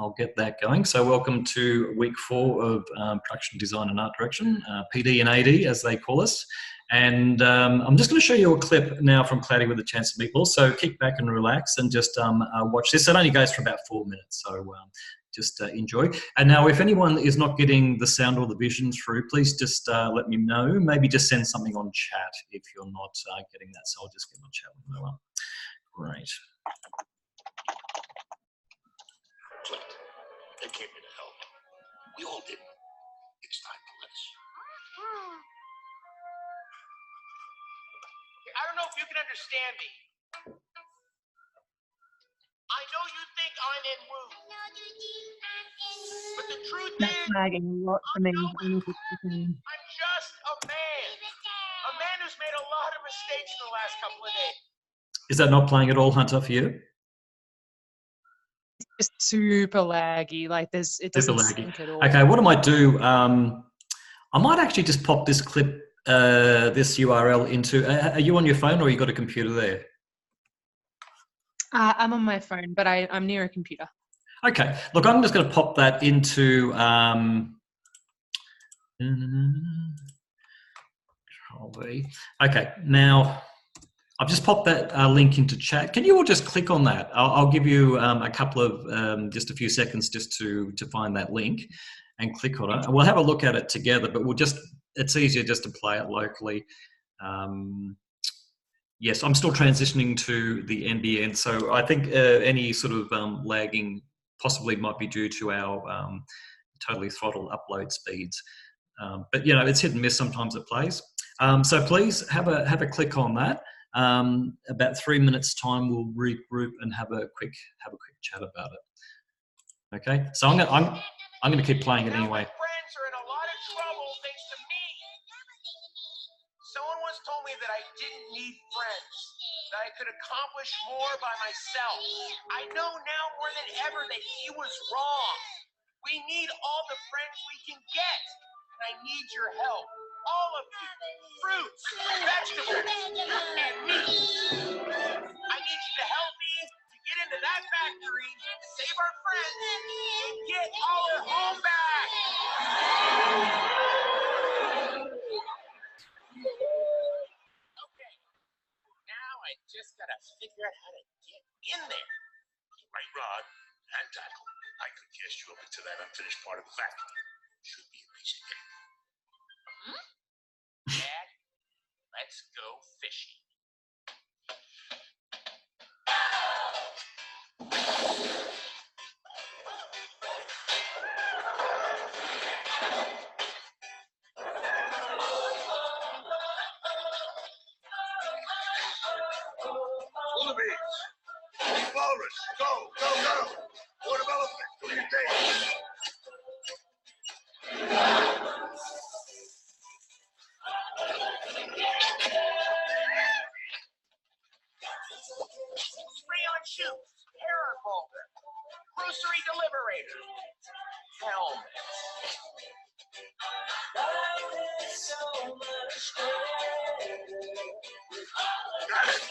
I'll get that going. So welcome to week 4 of production design and art direction, PD&AD as they call us. And I'm just going to show you a clip now from Cloudy with a Chance of Meatballs. So kick back and relax and just watch this. It only goes for about 4 minutes, so just enjoy. And now if anyone is not getting the sound or the vision through, please just let me know. Maybe just send something on chat if you're not getting that. So I'll just get my chat window up. Great. They came here to help. We all did. It's time to let us. I don't know if you can understand me. I know you think I'm in mood. But the truth is, lagging a lot for me. I'm just a man. A man who's made a lot of mistakes in the last couple of days. Is that not playing at all, Hunter, for you? It's just super laggy. Like it doesn't sync at all. Okay, what I might do, I might actually just pop this clip, this URL into. Are you on your phone or you got a computer there? I'm on my phone, but I'm near a computer. Okay, look, I'm just going to pop that into. Control V. Okay, now I've just popped that link into chat. Can you all just click on that? I'll give you a couple of, just a few seconds just to find that link and click on it. And we'll have a look at it together, but it's easier just to play it locally. Yes, I'm still transitioning to the NBN, so I think any sort of lagging possibly might be due to our totally throttled upload speeds. But you know, it's hit and miss. Sometimes it plays. So please have a click on that. About 3 minutes time, we'll regroup and have a quick chat about it. Okay, so I'm gonna keep playing it anyway. Friends are in a lot of trouble thanks to me. Someone once told me that I didn't need friends, that I could accomplish more by myself. I know now more than ever that he was wrong. We need all the friends we can get, and I need your help. All of you. Fruits, vegetables, and meat. I need you to help me to get into that factory, save our friends, and get our home back. Okay, now I just gotta figure out how to get in there. Right, Rod and Tackle. I could cast you up into that unfinished part of the factory. Should be a piece of cake. Dad, let's go fishing. Wallabies! Walrus! Go! Go! Go! Water elephant! Do your thing! Spray-on shoes, error folder, grocery deliberator, helmet. Got it!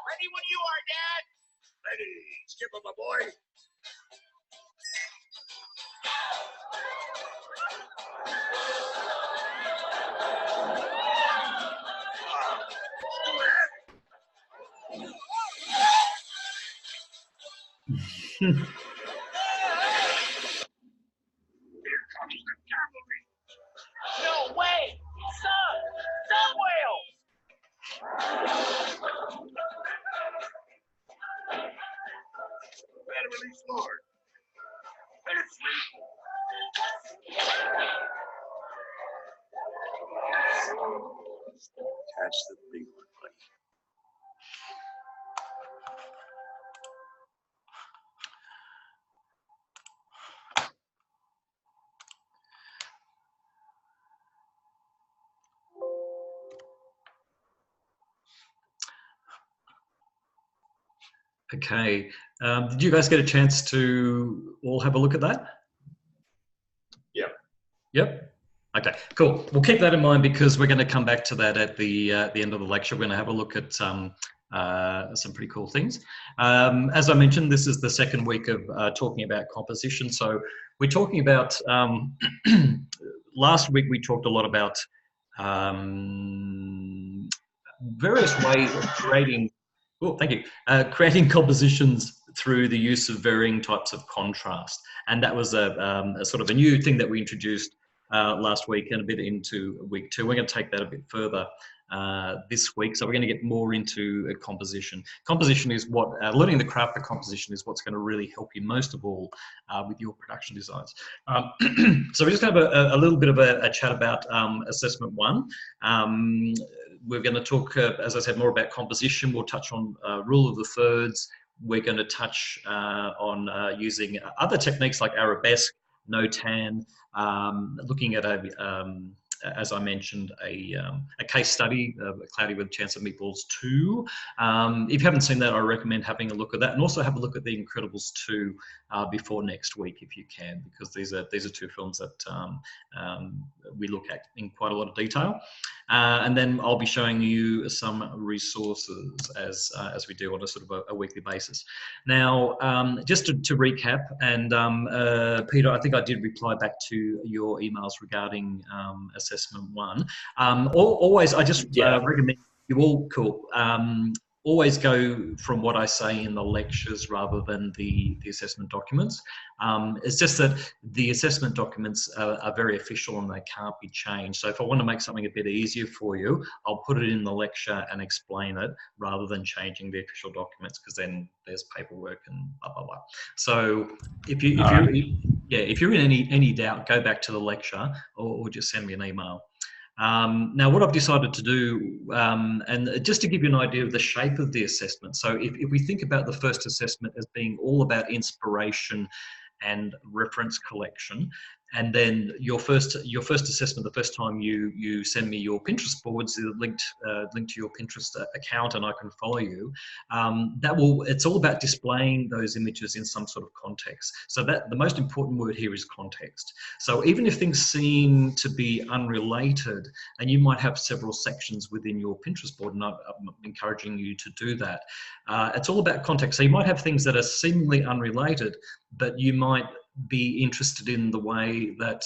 Ready when you are, Dad. Ready! Skipper, my boy! Hmm. Here comes the cavalry! No way! Sub whales! Better release Lord. Better sleep. Catch the big one, buddy. Okay, did you guys get a chance to all have a look at that? Yep. Yep. Okay, cool. We'll keep that in mind because we're going to come back to that at the end of the lecture. We're going to have a look at some pretty cool things. As I mentioned, this is the second week of talking about composition. So we're talking about, last week we talked a lot about various ways of creating, creating compositions through the use of varying types of contrast. And that was a sort of a new thing that we introduced last week and a bit into week 2. We're going to take that a bit further this week. So we're going to get more into composition. Composition is what, learning the craft of composition is what's going to really help you most of all with your production designs. So we're just going to have a little bit of a chat about assessment 1. We're going to talk, as I said, more about composition. We'll touch on rule of the thirds. We're going to touch on using other techniques like Arabesque, no tan, looking at as I mentioned, a case study, Cloudy with a Chance of Meatballs 2. If you haven't seen that, I recommend having a look at that, and also have a look at The Incredibles 2 before next week if you can, because these are 2 films that we look at in quite a lot of detail. And then I'll be showing you some resources as we do on a sort of a weekly basis. Now, just to recap, and Peter, I think I did reply back to your emails regarding assessment 1. Always, I just recommend you all, always go from what I say in the lectures rather than the assessment documents. It's just that the assessment documents are very official and they can't be changed. So if I want to make something a bit easier for you, I'll put it in the lecture and explain it rather than changing the official documents, because then there's paperwork and blah, blah, blah. So if you're in any doubt, go back to the lecture or just send me an email. Now, what I've decided to do, and just to give you an idea of the shape of the assessment. So if we think about the first assessment as being all about inspiration and reference collection, and then your first assessment, the first time you send me your Pinterest boards, linked to your Pinterest account, and I can follow you. It's all about displaying those images in some sort of context. So that the most important word here is context. So even if things seem to be unrelated, and you might have several sections within your Pinterest board, and I'm encouraging you to do that. It's all about context. So you might have things that are seemingly unrelated, but you might be interested in the way that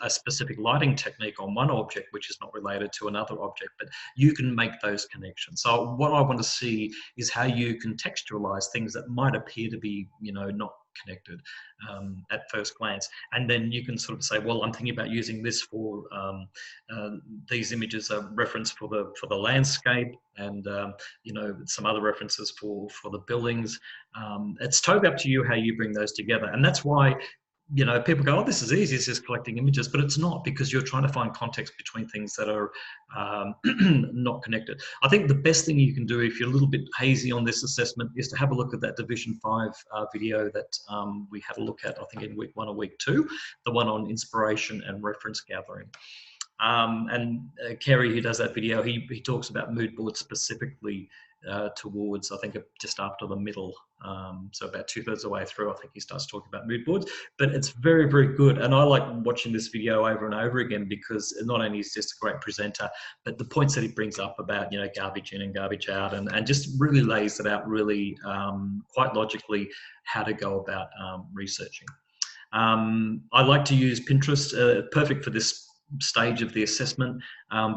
a specific lighting technique on one object, which is not related to another object, but you can make those connections. So what I want to see is how you contextualize things that might appear to be, not connected at first glance, and then you can sort of say, well, I'm thinking about using this for these images are reference for the landscape, and some other references for the buildings. It's totally up to you how you bring those together, and that's why people go, oh, this is easy, it's just collecting images, but it's not, because you're trying to find context between things that are not connected. I think the best thing you can do if you're a little bit hazy on this assessment is to have a look at that Division 5 video that we had a look at, I think in week 1 or week 2, the one on inspiration and reference gathering. And Kerry, who does that video, he talks about mood boards specifically towards, I think, just after the middle. So about 2/3 of the way through, I think he starts talking about mood boards. But it's very, very good. And I like watching this video over and over again, because not only is he just a great presenter, but the points that he brings up about, garbage in and garbage out, and just really lays it out really quite logically how to go about researching. I like to use Pinterest, perfect for this stage of the assessment,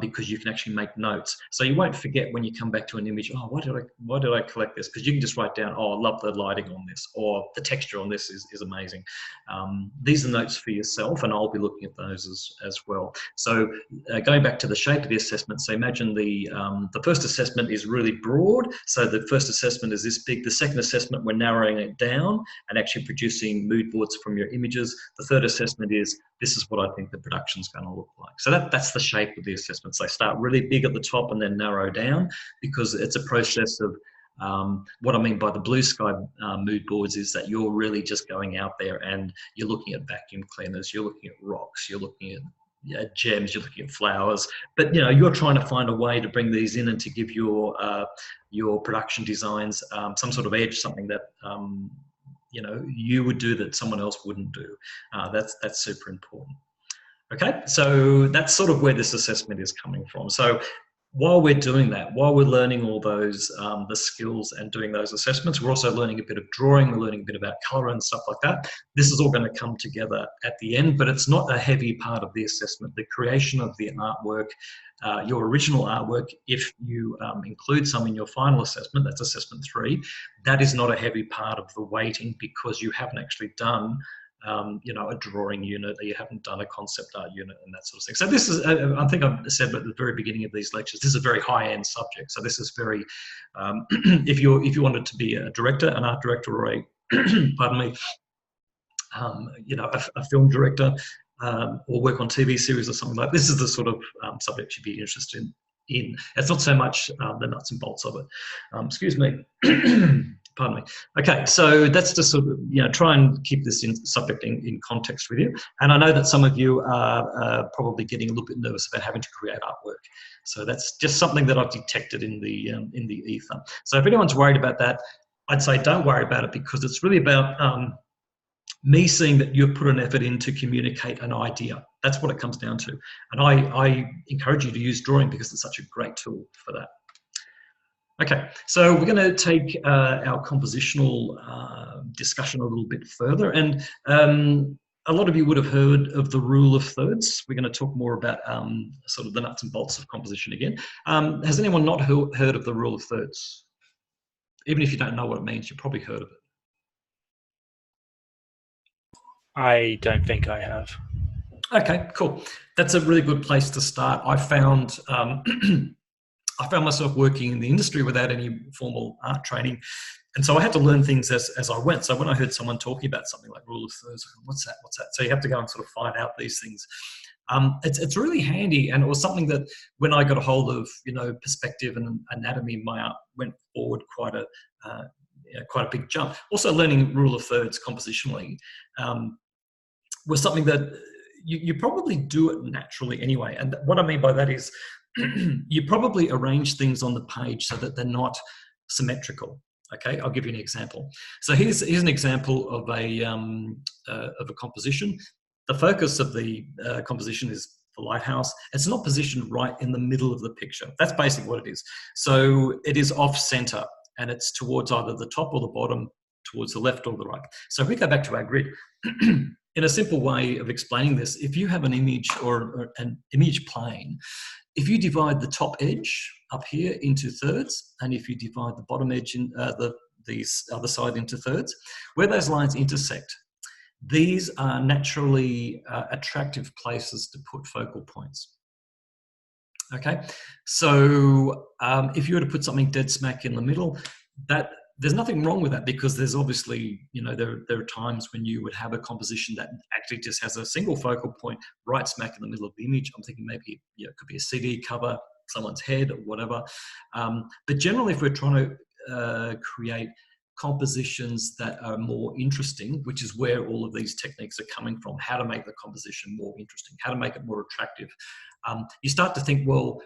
because you can actually make notes, so you won't forget when you come back to an image, oh, why did I collect this? Because you can just write down, oh, I love the lighting on this, or the texture on this is amazing. These are notes for yourself, and I'll be looking at those as well. So going back to the shape of the assessment, so imagine the first assessment is really broad, so the first assessment is this big. The second assessment, we're narrowing it down and actually producing mood boards from your images. The third assessment is, this is what I think the production's going to look like. So that's the shape of the assessments. They start really big at the top and then narrow down, because it's a process of what I mean by the blue sky mood boards is that you're really just going out there and you're looking at vacuum cleaners, you're looking at rocks, you're looking at gems, you're looking at flowers, but you're trying to find a way to bring these in and to give your production designs some sort of edge, something that you would do that someone else wouldn't do. That's super important. Okay, so that's sort of where this assessment is coming from. So while we're doing that, while we're learning all those, the skills and doing those assessments, we're also learning a bit of drawing, we're learning a bit about colour and stuff like that. This is all going to come together at the end, but it's not a heavy part of the assessment. The creation of the artwork, your original artwork, if you include some in your final assessment, that's assessment 3, that is not a heavy part of the weighting because you haven't actually done you know, a drawing unit, or you haven't done a concept art unit and that sort of thing. So this is, I think I've said at the very beginning of these lectures, this is a very high-end subject. So this is very, if you wanted to be a director, an art director, or a, pardon me, you know, a film director, or work on TV series or something like this, is the sort of subject you'd be interested in. It's not so much the nuts and bolts of it. Excuse me. Pardon me. Okay, so that's just sort of, you know, try and keep this subject in context with you. And I know that some of you are probably getting a little bit nervous about having to create artwork. So that's just something that I've detected in the ether. So if anyone's worried about that, I'd say don't worry about it, because it's really about me seeing that you've put an effort in to communicate an idea. That's what it comes down to. And I encourage you to use drawing because it's such a great tool for that. Okay, so we're going to take our compositional discussion a little bit further, and a lot of you would have heard of the rule of thirds. We're going to talk more about sort of the nuts and bolts of composition again. Has anyone not heard of the rule of thirds? Even if you don't know what it means, you've probably heard of it. I don't think I have. Okay, cool. That's a really good place to start. I found myself working in the industry without any formal art training. And so I had to learn things as I went. So when I heard someone talking about something like rule of thirds, what's that? So you have to go and sort of find out these things. It's really handy. And it was something that when I got a hold of, you know, perspective and anatomy, my art went forward quite a big jump. Also learning rule of thirds compositionally was something that you probably do it naturally anyway. And what I mean by that is, you probably arrange things on the page so that they're not symmetrical. Okay, I'll give you an example. So here's an example of a composition. The focus of the composition is the lighthouse. It's not positioned right in the middle of the picture. That's basically what it is. So it is off center, and it's towards either the top or the bottom, towards the left or the right. So if we go back to our grid, in a simple way of explaining this, if you have an image or an image plane, if you divide the top edge up here into thirds, and if you divide the bottom edge in the other side into thirds, where those lines intersect, these are naturally attractive places to put focal points. Okay, so if you were to put something dead smack in the middle, there's nothing wrong with that, because there's obviously, you know, there are times when you would have a composition that actually just has a single focal point right smack in the middle of the image. I'm thinking maybe, you know, it could be a CD cover, someone's head or whatever. But generally, if we're trying to create compositions that are more interesting, which is where all of these techniques are coming from, how to make the composition more interesting, how to make it more attractive, you start to think, well,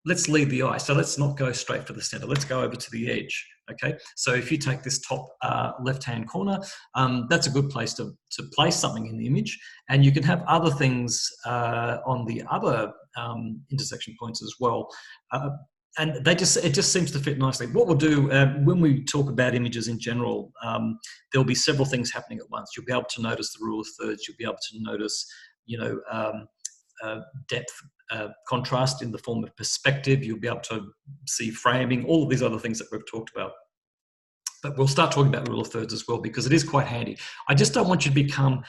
let's leave the eye. So let's not go straight for the center. Let's go over to the edge. Okay. So if you take this top left-hand corner, that's a good place to place something in the image. And you can have other things on the other intersection points as well. And it just seems to fit nicely. What we'll do when we talk about images in general, there'll be several things happening at once. You'll be able to notice the rule of thirds. You'll be able to notice, you know, depth, contrast in the form of perspective. You'll be able to see framing, all of these other things that we've talked about. But we'll start talking about rule of thirds as well, because it is quite handy. I just don't want you to become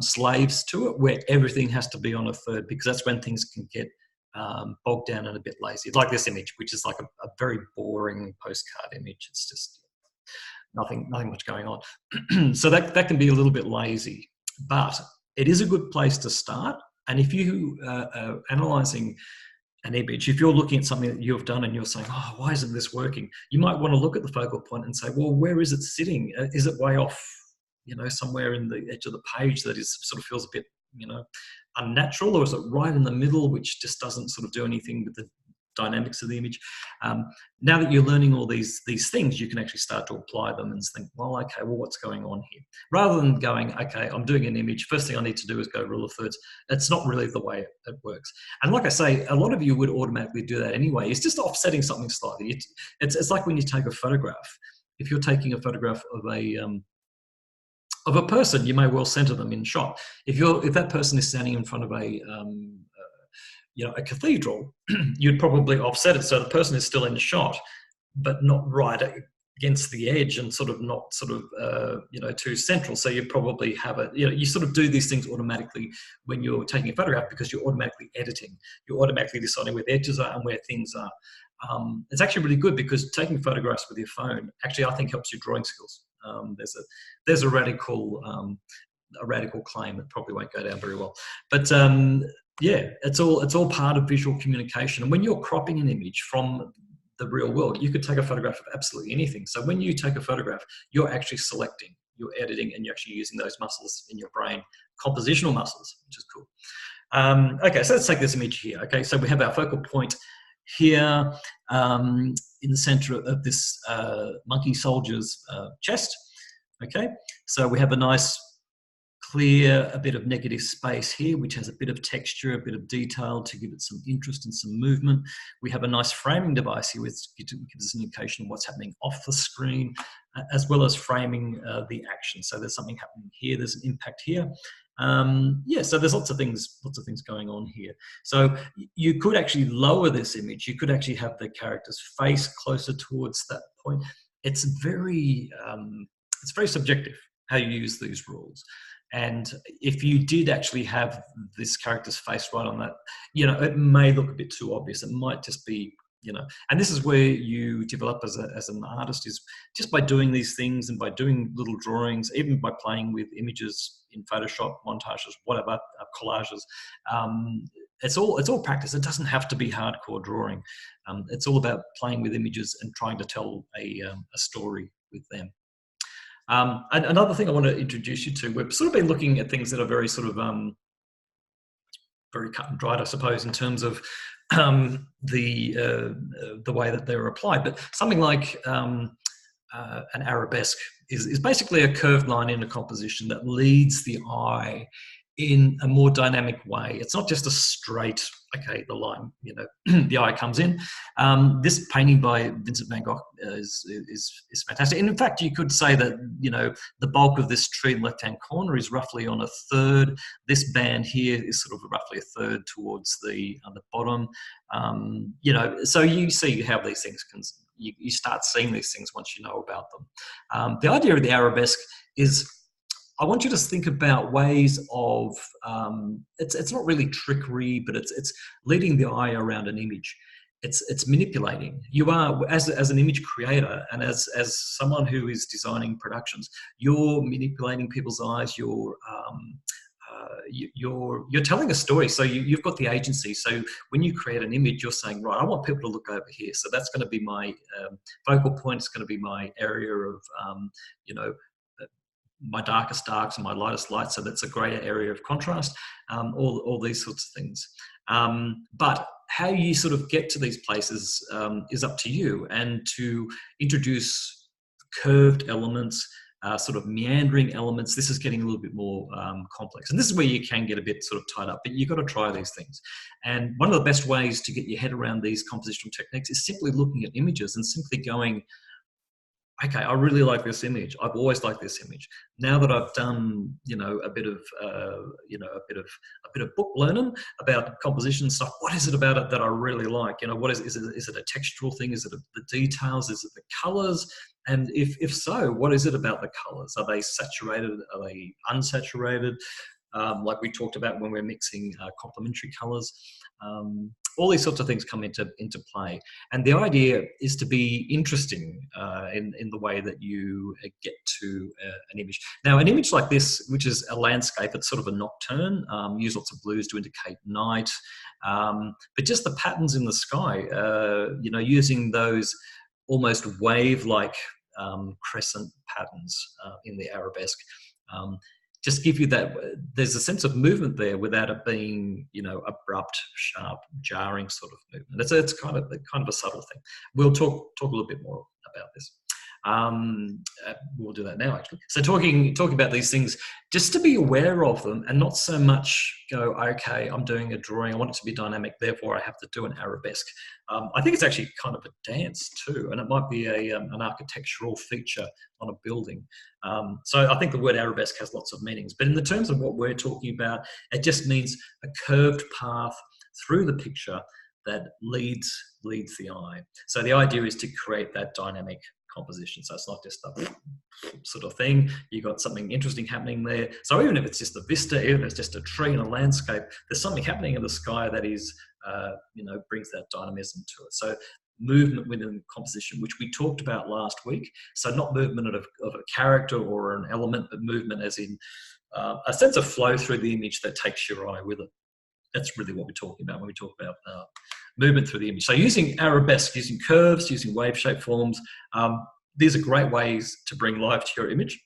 slaves to it, where everything has to be on a third, because that's when things can get bogged down and a bit lazy. Like this image, which is like a very boring postcard image. It's just nothing much going on. So that can be a little bit lazy, but it is a good place to start. And if you are analysing an image, if you're looking at something that you've done and you're saying, oh, why isn't this working? You might want to look at the focal point and say, well, where is it sitting? Is it way off, you know, somewhere in the edge of the page that is sort of feels a bit, you know, unnatural? Or is it right in the middle, which just doesn't sort of do anything with the dynamics of the image. Now that you're learning all these things, you can actually start to apply them and think, well, okay, well, what's going on here? Rather than going, okay, I'm doing an image, first thing I need to do is go rule of thirds. It's not really the way it works. And like I say, a lot of you would automatically do that anyway. It's just offsetting something slightly. It's like when you take a photograph. If you're taking a photograph of a person, you may well center them in shot. If that person is standing in front of a cathedral, you'd probably offset it so the person is still in the shot, but not right against the edge and sort of not too central. So you probably have you sort of do these things automatically when you're taking a photograph, because you're automatically editing. You're automatically deciding where the edges are and where things are. It's actually really good, because taking photographs with your phone actually, I think, helps your drawing skills. There's a radical claim that probably won't go down very well, but yeah, it's all part of visual communication. And when you're cropping an image from the real world, you could take a photograph of absolutely anything. So when you take a photograph, you're actually selecting, you're editing, and you're actually using those muscles in your brain, compositional muscles, which is cool. Okay, so let's take this image here. Okay, so we have our focal point here in the center of this monkey soldier's chest. Okay, so we have a nice clear, a bit of negative space here, which has a bit of texture, a bit of detail to give it some interest and some movement. We have a nice framing device here, which gives us an indication of what's happening off the screen, as well as framing the action. So there's something happening here, there's an impact here. Yeah, so there's lots of things going on here. So you could actually lower this image. You could actually have the character's face closer towards that point. It's very subjective how you use these rules. And if you did actually have this character's face right on that, it may look a bit too obvious. It might just be, and this is where you develop as an artist, is just by doing these things and by doing little drawings, even by playing with images in Photoshop, montages, whatever, collages. It's all practice. It doesn't have to be hardcore drawing. It's all about playing with images and trying to tell a story with them. And another thing I want to introduce you to, we've sort of been looking at things that are very sort of very cut and dried, I suppose, in terms of the way that they're applied. But something like an arabesque is basically a curved line in a composition that leads the eye in a more dynamic way. It's not just a straight, okay, the line, the eye comes in. This painting by Vincent van Gogh is fantastic. And in fact, you could say that, the bulk of this tree in the left-hand corner is roughly on a third. This band here is sort of roughly a third towards the bottom. So you see how these things you start seeing these things once you know about them. The idea of the arabesque is, I want you to think about ways of, it's not really trickery, but it's leading the eye around an image. It's manipulating. You are, as an image creator and as someone who is designing productions, you're manipulating people's eyes. You're telling a story. So you've got the agency. So when you create an image, you're saying, right, I want people to look over here. So that's going to be my focal point. It's going to be my area of, my darkest darks and my lightest lights, so that's a greater area of contrast, all these sorts of things. But how you sort of get to these places is up to you, and to introduce curved elements, sort of meandering elements, this is getting a little bit more complex. And this is where you can get a bit sort of tied up, but you've got to try these things. And one of the best ways to get your head around these compositional techniques is simply looking at images and simply going, okay, I really like this image. I've always liked this image. Now that I've done, a bit of book learning about composition and stuff, what is it about it that I really like? What is it a textural thing? Is it the details? Is it the colors? And if so, what is it about the colors? Are they saturated? Are they unsaturated? Like we talked about when we're mixing complementary colors. All these sorts of things come into play. And the idea is to be interesting in the way that you get to an image. Now, an image like this, which is a landscape, it's sort of a nocturne, use lots of blues to indicate night, but just the patterns in the sky, using those almost wave-like crescent patterns in the arabesque. just give you that, there's a sense of movement there without it being, you know, abrupt, sharp, jarring sort of movement. It's kind of a subtle thing. We'll talk a little bit more about this. We'll do that now, actually. So talking about these things, just to be aware of them and not so much go, okay, I'm doing a drawing, I want it to be dynamic, therefore I have to do an arabesque. I think it's actually kind of a dance too, and it might be an architectural feature on a building. So I think the word arabesque has lots of meanings, but in the terms of what we're talking about, it just means a curved path through the picture that leads the eye. So the idea is to create that dynamic composition. So it's not just a sort of thing. You've got something interesting happening there. So even if it's just a vista, even if it's just a tree in a landscape, there's something happening in the sky that is, you know, brings that dynamism to it. So movement within the composition, which we talked about last week. So not movement of a character or an element, but movement as in a sense of flow through the image that takes your eye with it. That's really what we're talking about when we talk about movement through the image. So using arabesque, using curves, using wave shape forms, these are great ways to bring life to your image.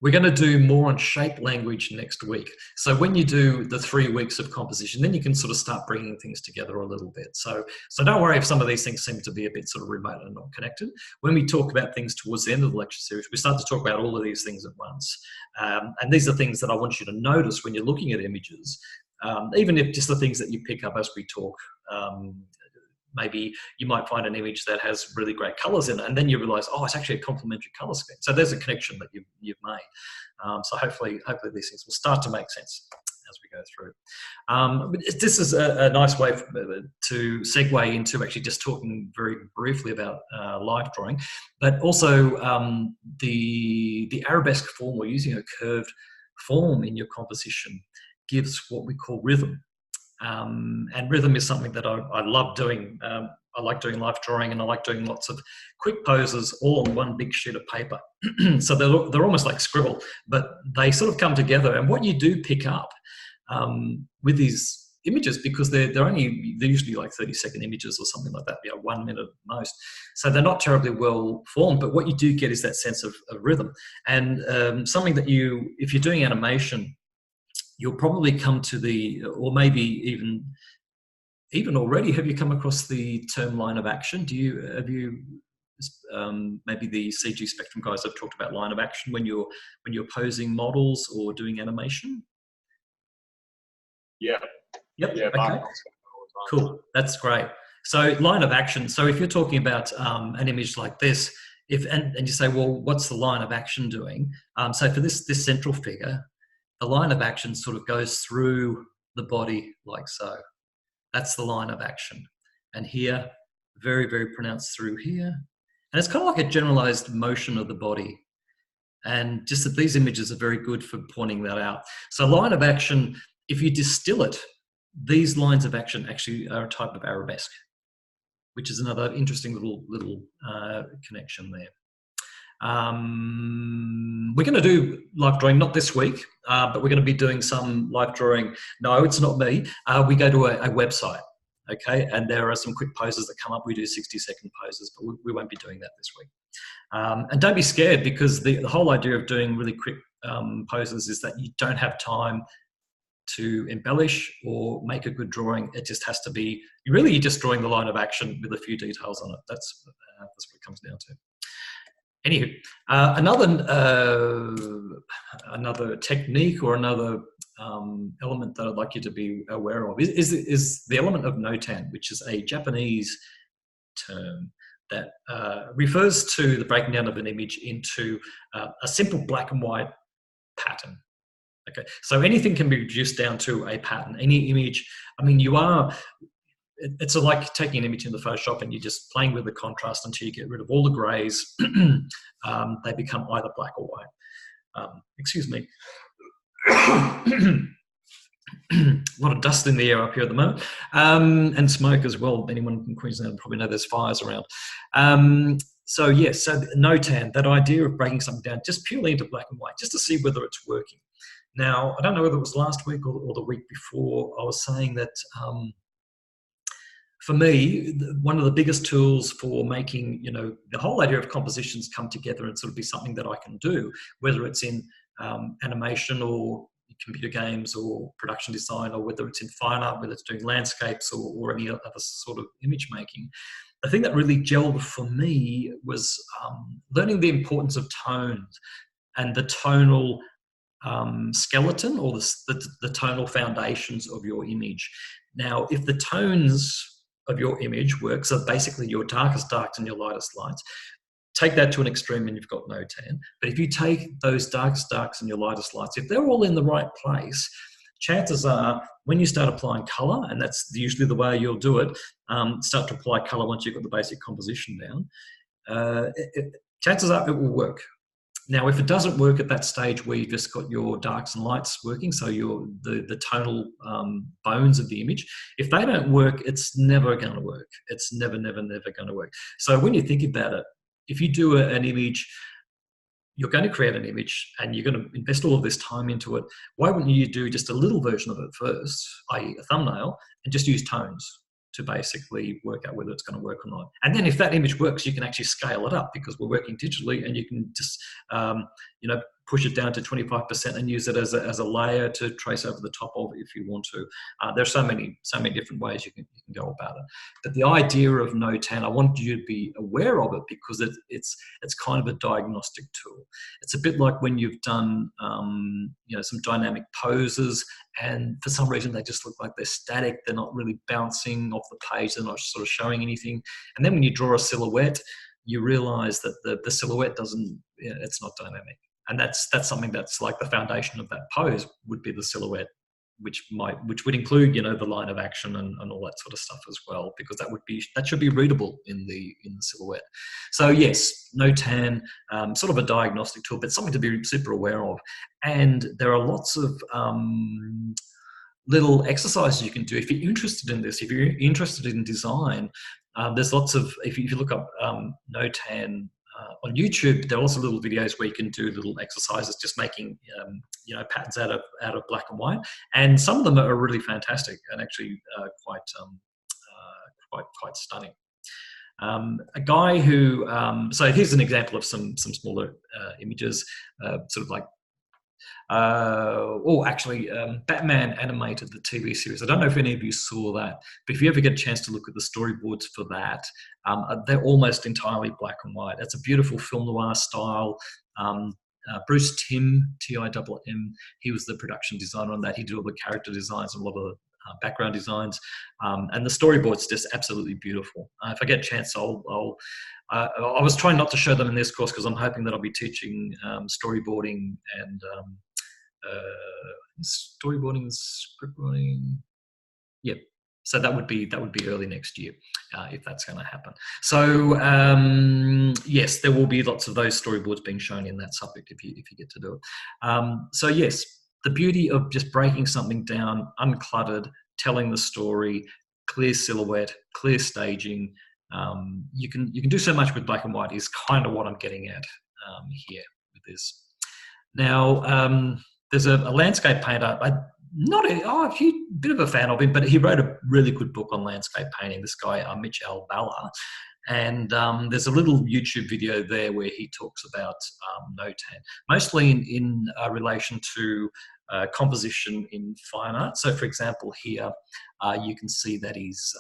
We're going to do more on shape language next week. So when you do the 3 weeks of composition, then you can sort of start bringing things together a little bit. So don't worry if some of these things seem to be a bit sort of remote and not connected. When we talk about things towards the end of the lecture series, we start to talk about all of these things at once. And these are things that I want you to notice when you're looking at images. Even if just the things that you pick up as we talk, maybe you might find an image that has really great colors in it, and then you realize, oh, it's actually a complementary color scheme. So there's a connection that you've made. So hopefully these things will start to make sense as we go through. This is a nice way to segue into actually just talking very briefly about life drawing, but also the arabesque form, or using a curved form in your composition, gives what we call rhythm. And rhythm is something that I love doing. I like doing life drawing, and I like doing lots of quick poses all on one big sheet of paper. So they're almost like scribble, but they sort of come together. And what you do pick up with these images, because they're usually like 30-second images or something like that, 1 minute at most. So they're not terribly well formed, but what you do get is that sense of rhythm. And something that if you're doing animation, you'll probably come to or maybe even already, have you come across the term line of action? Maybe the CG Spectrum guys have talked about line of action when you're posing models or doing animation? Yeah. Yep. Yeah, okay. Cool. That's great. So line of action. So if you're talking about an image like this, and you say, well, what's the line of action doing? So for this central figure, the line of action sort of goes through the body like so. That's the line of action. And here, very, very pronounced through here. And it's kind of like a generalized motion of the body. And just that these images are very good for pointing that out. So line of action, if you distill it, these lines of action actually are a type of arabesque, which is another interesting little connection there. We're going to do life drawing, not this week, but we're going to be doing some life drawing. No, it's not me. We go to a website, okay? And there are some quick poses that come up. We do 60-second poses, but we won't be doing that this week. And don't be scared, because the whole idea of doing really quick poses is that you don't have time to embellish or make a good drawing. It just has to be, you're just drawing the line of action with a few details on it. That's what it comes down to. Anywho, another technique or another element that I'd like you to be aware of is the element of notan, which is a Japanese term that refers to the breaking down of an image into a simple black and white pattern. Okay, so anything can be reduced down to a pattern. Any image, I mean, it's like taking an image in the Photoshop and you're just playing with the contrast until you get rid of all the greys. They become either black or white. Excuse me. A lot of dust in the air up here at the moment, and smoke as well. Anyone in Queensland probably know there's fires around. So yes, so notan, that idea of breaking something down just purely into black and white, just to see whether it's working. Now, I don't know whether it was last week or the week before, I was saying that for me, one of the biggest tools for making, the whole idea of compositions come together and sort of be something that I can do, whether it's in animation or computer games or production design, or whether it's in fine art, whether it's doing landscapes or any other sort of image making. The thing that really gelled for me was learning the importance of tones and the tonal skeleton, or the tonal foundations of your image. Now, if the tones of your image work, so basically your darkest darks and your lightest lights, take that to an extreme and you've got no tan. But if you take those darkest darks and your lightest lights, if they're all in the right place, chances are when you start applying colour, and that's usually the way you'll do it, start to apply colour once you've got the basic composition down, chances are it will work. Now, if it doesn't work at that stage where you've just got your darks and lights working, so the tonal bones of the image, if they don't work, it's never going to work. It's never going to work. So when you think about it, if you do an image, you're going to create an image and you're going to invest all of this time into it, why wouldn't you do just a little version of it first, i.e. a thumbnail, and just use tones to basically work out whether it's going to work or not. And then if that image works, you can actually scale it up because we're working digitally, and you can just, push it down to 25% and use it as a layer to trace over the top of if you want to. There's so many different ways you can go about it. But the idea of no tan, I want you to be aware of it because it's kind of a diagnostic tool. It's a bit like when you've done some dynamic poses, and for some reason they just look like they're static. They're not really bouncing off the page. They're not sort of showing anything. And then when you draw a silhouette, you realize that the silhouette it's not dynamic. And that's something that's like the foundation of that pose would be the silhouette, which would include, the line of action and all that sort of stuff as well, because that should be readable in the silhouette. So yes, no tan, sort of a diagnostic tool, but something to be super aware of. And there are lots of little exercises you can do if you're interested in this. If you're interested in design, there's lots of, if you look up no tan on YouTube, there are also little videos where you can do little exercises, just making patterns out of black and white, and some of them are really fantastic and actually quite stunning. A guy who so here's an example of some smaller images, sort of like Batman animated the TV series. I don't know if any of you saw that, but if you ever get a chance to look at the storyboards for that, they're almost entirely black and white. It's a beautiful film noir style. Bruce Timm, Timm, he was the production designer on that. He did all the character designs and a lot of the background designs, and the storyboard's just absolutely beautiful. If I get a chance, I was trying not to show them in this course because I'm hoping that I'll be teaching storyboarding and storyboarding and script writing. Yep. So that would be early next year if that's going to happen. So yes, there will be lots of those storyboards being shown in that subject if you get to do it. So yes, the beauty of just breaking something down, uncluttered, telling the story, clear silhouette, clear staging. You can do so much with black and white is kind of what I'm getting at here with this. Now, there's a landscape painter. I'm not a bit of a fan of him, but he wrote a really good book on landscape painting, this guy, Mitch Albala. And there's a little YouTube video there where he talks about no tan, mostly in relation to composition in fine art. So, for example, here you can see that he's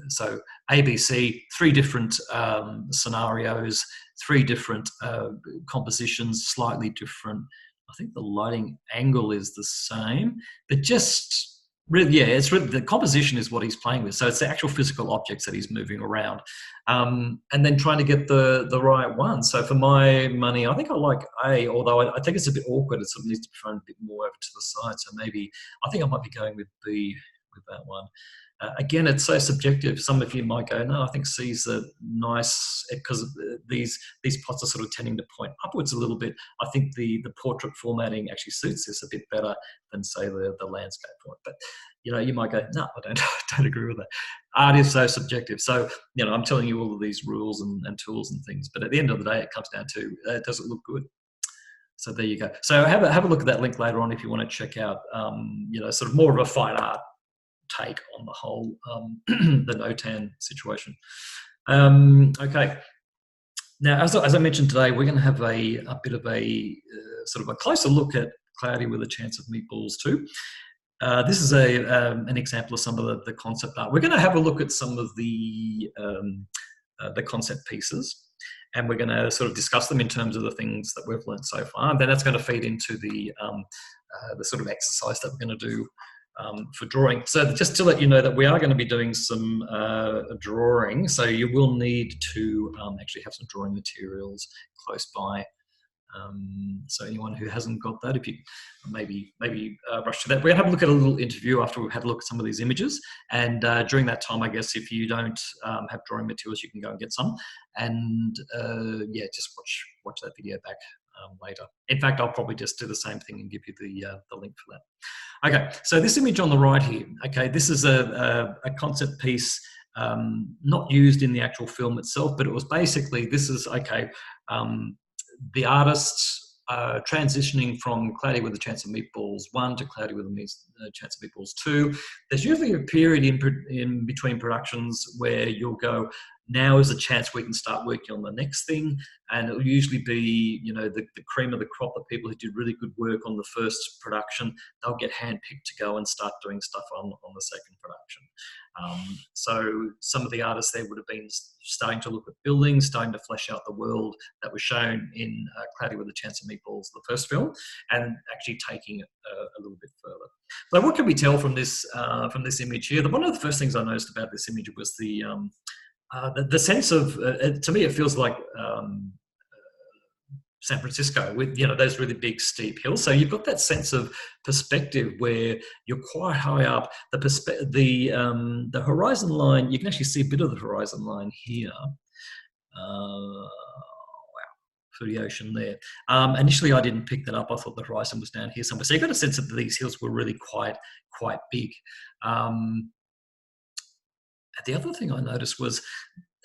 so ABC, 3 different scenarios, 3 different compositions, slightly different. I think the lighting angle is the same, but just really, yeah, it's really, the composition is what he's playing with. So it's the actual physical objects that he's moving around, and then trying to get the right one. So for my money, I think I like A, although I think it's a bit awkward. It sort of needs to be thrown a bit more over to the side. So maybe I think I might be going with B with that one. Again, it's so subjective. Some of you might go, no, I think C's are nice because these pots are sort of tending to point upwards a little bit. I think the portrait formatting actually suits this a bit better than, say, the landscape point. But, you might go, no, I don't agree with that. Art is so subjective. So, I'm telling you all of these rules and tools and things. But at the end of the day, it comes down to, does it look good? So there you go. So have a look at that link later on if you want to check out, sort of more of a fine art take on the whole the no tan situation. Okay, Now, as I mentioned today, we're going to have a bit of a sort of a closer look at Cloudy with a Chance of Meatballs too. This is an example of some of the concept art. We're going to have a look at some of the concept pieces, and we're going to sort of discuss them in terms of the things that we've learned so far. And then that's going to feed into the sort of exercise that we're going to do for drawing. So just to let you know that we are going to be doing some drawing, so you will need to actually have some drawing materials close by. So anyone who hasn't got that, if you maybe rush to that. We're going to have a look at a little interview after we've had a look at some of these images, and during that time, I guess if you don't have drawing materials, you can go and get some, and yeah, just watch that video back later. In fact, I'll probably just do the same thing and give you the link for that. Okay, so this image on the right here, okay, this is a concept piece not used in the actual film itself, but it was basically, this is, okay, the artists transitioning from Cloudy with a Chance of Meatballs 1 to Cloudy with a Chance of Meatballs 2. There's usually a period in between productions where you'll go, now is a chance we can start working on the next thing, and it'll usually be, you know, the cream of the crop, the people who did really good work on the first production, they'll get handpicked to go and start doing stuff on the second production. So some of the artists there would have been starting to look at buildings, starting to flesh out the world that was shown in Cloudy with a Chance of Meatballs, the first film, and actually taking it a little bit further. So what can we tell from this image here? One of the first things I noticed about this image was the sense of, to me, it feels like San Francisco with, you know, those really big steep hills. So you've got that sense of perspective where you're quite high up. The horizon line, you can actually see a bit of the horizon line here. Wow, through the ocean there. Initially, I didn't pick that up. I thought the horizon was down here somewhere. So you got a sense that these hills were really quite big. The other thing I noticed was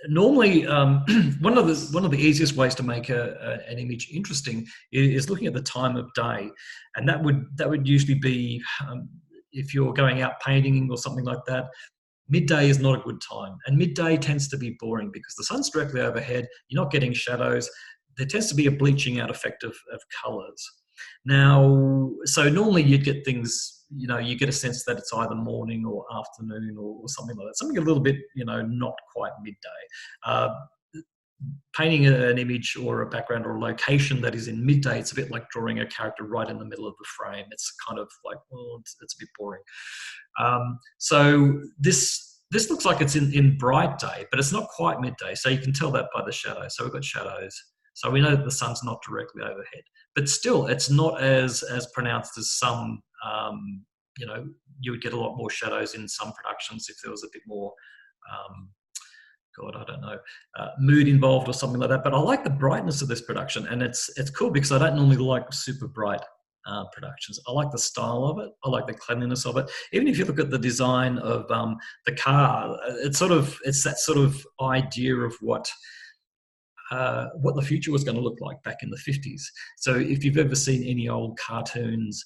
normally one of the easiest ways to make an image interesting is looking at the time of day, and that would usually be if you're going out painting or something like that. Midday is not a good time, and midday tends to be boring because the sun's directly overhead. You're not getting shadows. There tends to be a bleaching out effect of colours. Now, so normally you'd get things, you know, you get a sense that it's either morning or afternoon or something like that. Something a little bit, you know, not quite midday. Painting an image or a background or a location that is in midday, it's a bit like drawing a character right in the middle of the frame. It's kind of like, well, it's a bit boring. So this looks like it's in bright day, but it's not quite midday. So you can tell that by the shadows. So we've got shadows. So we know that the sun's not directly overhead, but still it's not as pronounced as some, you know, you would get a lot more shadows in some productions if there was a bit more, God, I don't know, mood involved or something like that. But I like the brightness of this production, and it's cool because I don't normally like super bright productions. I like the style of it. I like the cleanliness of it. Even if you look at the design of the car, it's that sort of idea of what the future was going to look like back in the 50s. So if you've ever seen any old cartoons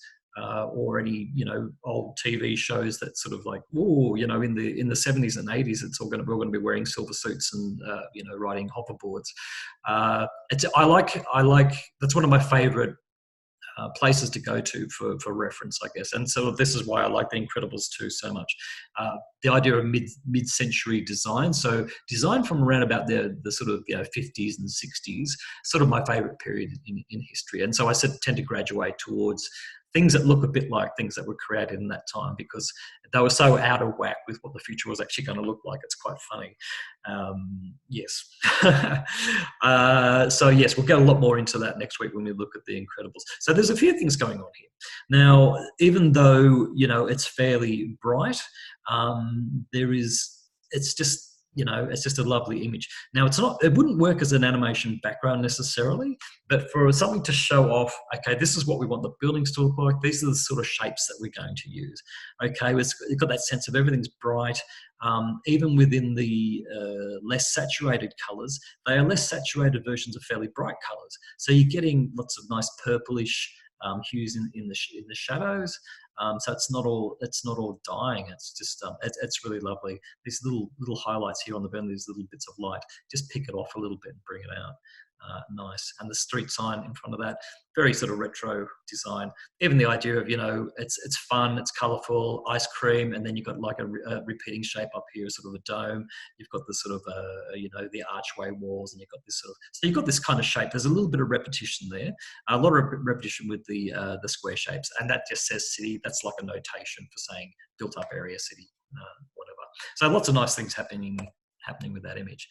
or any, you know, old TV shows that sort of like, oh, you know, in the 70s and 80s, we're going to be wearing silver suits and you know, riding hoverboards. I like that's one of my favorite places to go to for reference, I guess. And so this is why I like The Incredibles 2 so much. The idea of mid-century design, so design from around about the sort of, you know, 50s and 60s, sort of my favorite period in history. And so I tend to graduate towards things that look a bit like things that were created in that time because they were so out of whack with what the future was actually going to look like. It's quite funny. Yes. So yes, we'll get a lot more into that next week when we look at The Incredibles. So there's a few things going on here. Now, even though, you know, it's fairly bright, it's just, you know, it's just a lovely image. Now, it wouldn't work as an animation background necessarily, but for something to show off, okay, this is what we want the buildings to look like. These are the sort of shapes that we're going to use. Okay, it's got that sense of everything's bright. Even within the less saturated colours, they are less saturated versions of fairly bright colours. So you're getting lots of nice purplish hues in the shadows. So it's not all dying. It's just it's really lovely. These little highlights here on the burn, these little bits of light, just pick it off a little bit and bring it out. Nice. And the street sign in front of that, very sort of retro design. Even the idea of, it's fun, it's colourful, ice cream, and then you've got like a repeating shape up here, sort of a dome. You've got the sort of, the archway walls, and you've got this so you've got this kind of shape. There's a little bit of repetition there, a lot of repetition with the square shapes, and that just says city. That's like a notation for saying built up area, city, whatever. So lots of nice things happening with that image.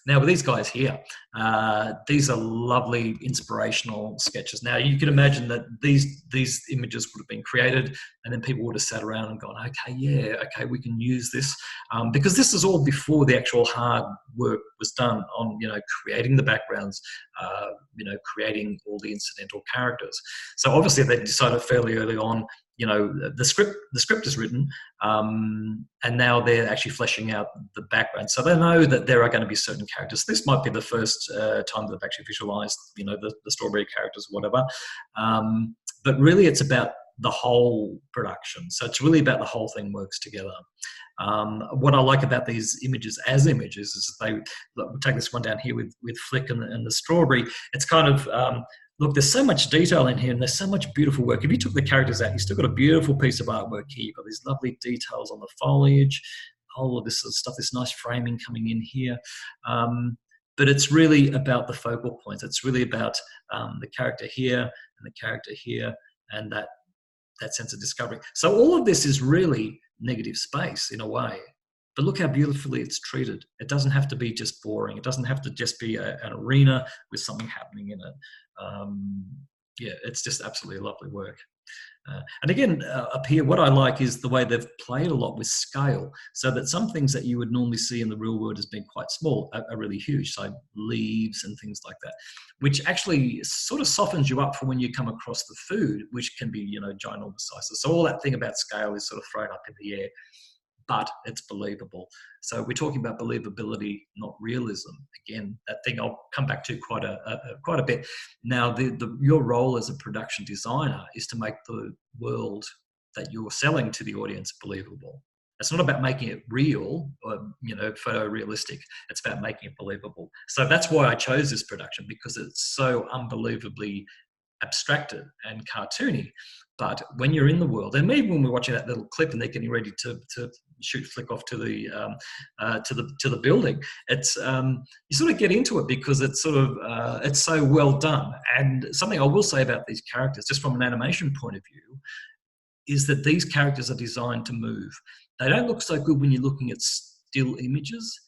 Now with these guys here, these are lovely inspirational sketches. Now you can imagine that these images would have been created, and then people would have sat around and gone, okay, we can use this, because this is all before the actual hard work was done on creating the backgrounds, creating all the incidental characters. So obviously they decided fairly early on, the script is written, and now they're actually fleshing out the background. So they know that there are going to be certain characters. This might be the first time they've actually visualized, the strawberry characters, whatever. But really it's about the whole production. So it's really about the whole thing works together. What I like about these images as images is that we'll take this one down here with Flick and the strawberry. It's kind of, look, there's so much detail in here, and there's so much beautiful work. If you took the characters out, you still got a beautiful piece of artwork here. You've got these lovely details on the foliage, all of this sort of stuff, this nice framing coming in here. But it's really about the focal points. It's really about the character here and the character here, and that sense of discovery. So all of this is really negative space in a way. But look how beautifully it's treated. It doesn't have to be just boring. It doesn't have to just be an arena with something happening in it. It's just absolutely lovely work. And again, up here, what I like is the way they've played a lot with scale, so that some things that you would normally see in the real world as being quite small are really huge, so leaves and things like that, which actually sort of softens you up for when you come across the food, which can be, ginormous sizes. So all that thing about scale is sort of thrown up in the air, but it's believable. So we're talking about believability, not realism. Again, that thing I'll come back to quite a bit. Now, your role as a production designer is to make the world that you're selling to the audience believable. It's not about making it real or, photorealistic. It's about making it believable. So that's why I chose this production, because it's so unbelievably abstracted and cartoony. But when you're in the world, and maybe when we're watching that little clip and they're getting ready to shoot Flick off to the building, it's you sort of get into it because it's sort of it's so well done. And something I will say about these characters, just from an animation point of view, is that these characters are designed to move. They don't look so good when you're looking at still images.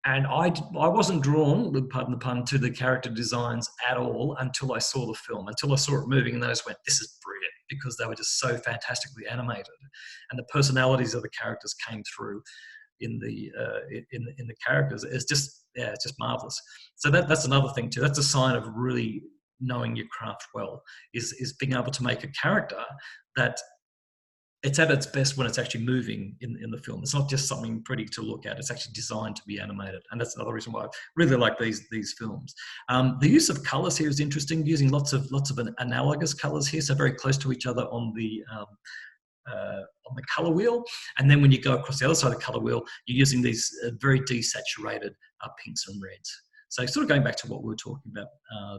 And I wasn't drawn, pardon the pun, to the character designs at all until I saw the film, until I saw it moving, and I just went, this is brilliant, because they were just so fantastically animated. And the personalities of the characters came through in the characters. It's just marvelous. So that's another thing too. That's a sign of really knowing your craft well, is being able to make a character that it's at its best when it's actually moving in the film. It's not just something pretty to look at. It's actually designed to be animated. And that's another reason why I really like these films. The use of colors here is interesting, using lots of analogous colors here, so very close to each other on the color wheel. And then when you go across the other side of the color wheel, you're using these very desaturated pinks and reds. So sort of going back to what we were talking about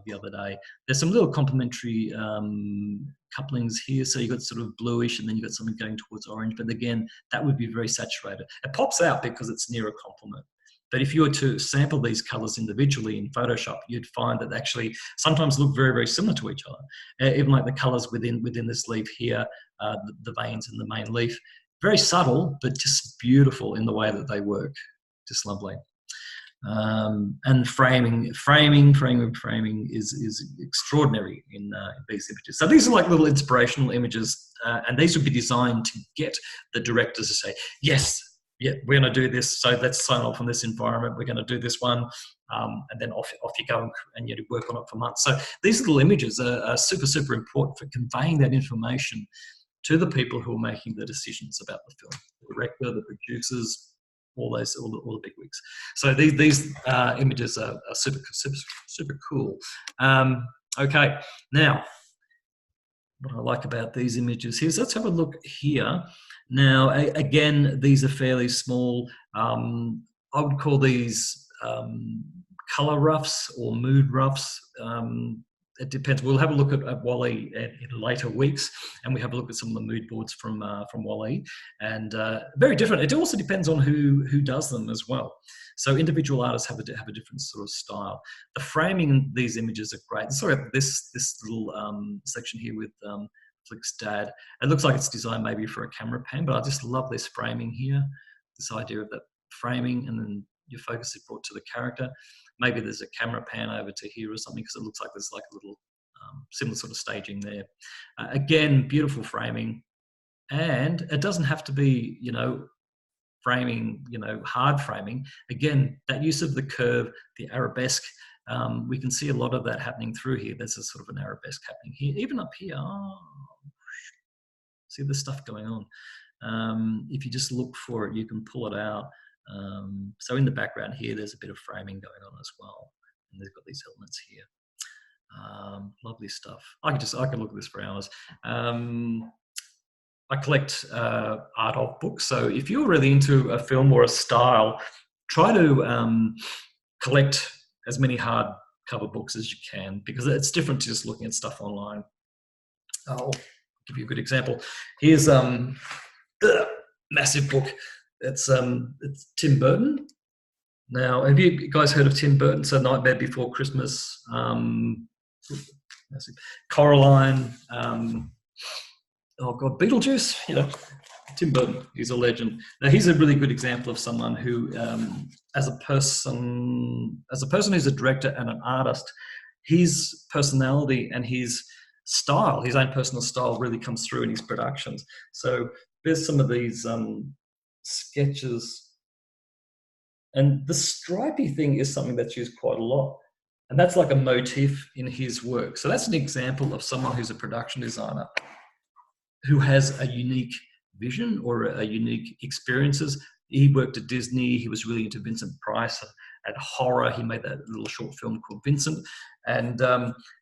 the other day, there's some little complementary couplings here. So you've got sort of bluish, and then you've got something going towards orange. But again, that would be very saturated. It pops out because it's near a complement. But if you were to sample these colors individually in Photoshop, you'd find that they actually sometimes look very, very similar to each other. Even like the colors within this leaf here, the veins in the main leaf, very subtle, but just beautiful in the way that they work. Just lovely. And framing is extraordinary in these images. So these are like little inspirational images, and these would be designed to get the directors to say, yes, yeah, we're going to do this. So let's sign off on this environment. We're going to do this one, and then off you go and you work on it for months. So these little images are super, super important for conveying that information to the people who are making the decisions about the film, the director, the producers, all the big wigs. So these images are super cool. Okay, now what I like about these images here is let's have a look here. Now, again, these are fairly small. I would call these color roughs or mood roughs. It depends. We'll have a look at Wally in later weeks, and we have a look at some of the mood boards from Wally, and very different. It also depends on who does them as well. So individual artists have a different sort of style. The framing in these images are great. Sorry, this little section here with Flick's dad. It looks like it's designed maybe for a camera pan, but I just love this framing here. This idea of that framing, and then your focus is brought to the character. Maybe there's a camera pan over to here or something, because it looks like there's like a little similar sort of staging there. Again, beautiful framing, and it doesn't have to be, you know, framing, you know, hard framing. Again, that use of the curve, the arabesque, we can see a lot of that happening through here. There's a sort of an arabesque happening here, even up here. Oh, see the stuff going on. If you just look for it, you can pull it out. So in the background here, there's a bit of framing going on as well, and they've got these elements here. Lovely stuff. I can look at this for hours. I collect art of books, so if you're really into a film or a style, try to collect as many hardcover books as you can, because it's different to just looking at stuff online. I'll give you a good example. Here's massive book. It's Tim Burton. Now, have you guys heard of Tim Burton? So Nightmare Before Christmas, Coraline, oh God, Beetlejuice. You know, Tim Burton. He's a legend. Now, he's a really good example of someone who, as a person who's a director and an artist, his personality and his style, his own personal style, really comes through in his productions. So there's some of these sketches, and the stripy thing is something that's used quite a lot, and that's like a motif in his work. So that's an example of someone who's a production designer who has a unique vision or a unique experiences. He worked at Disney. He was really into Vincent Price and horror. He made that little short film called Vincent, and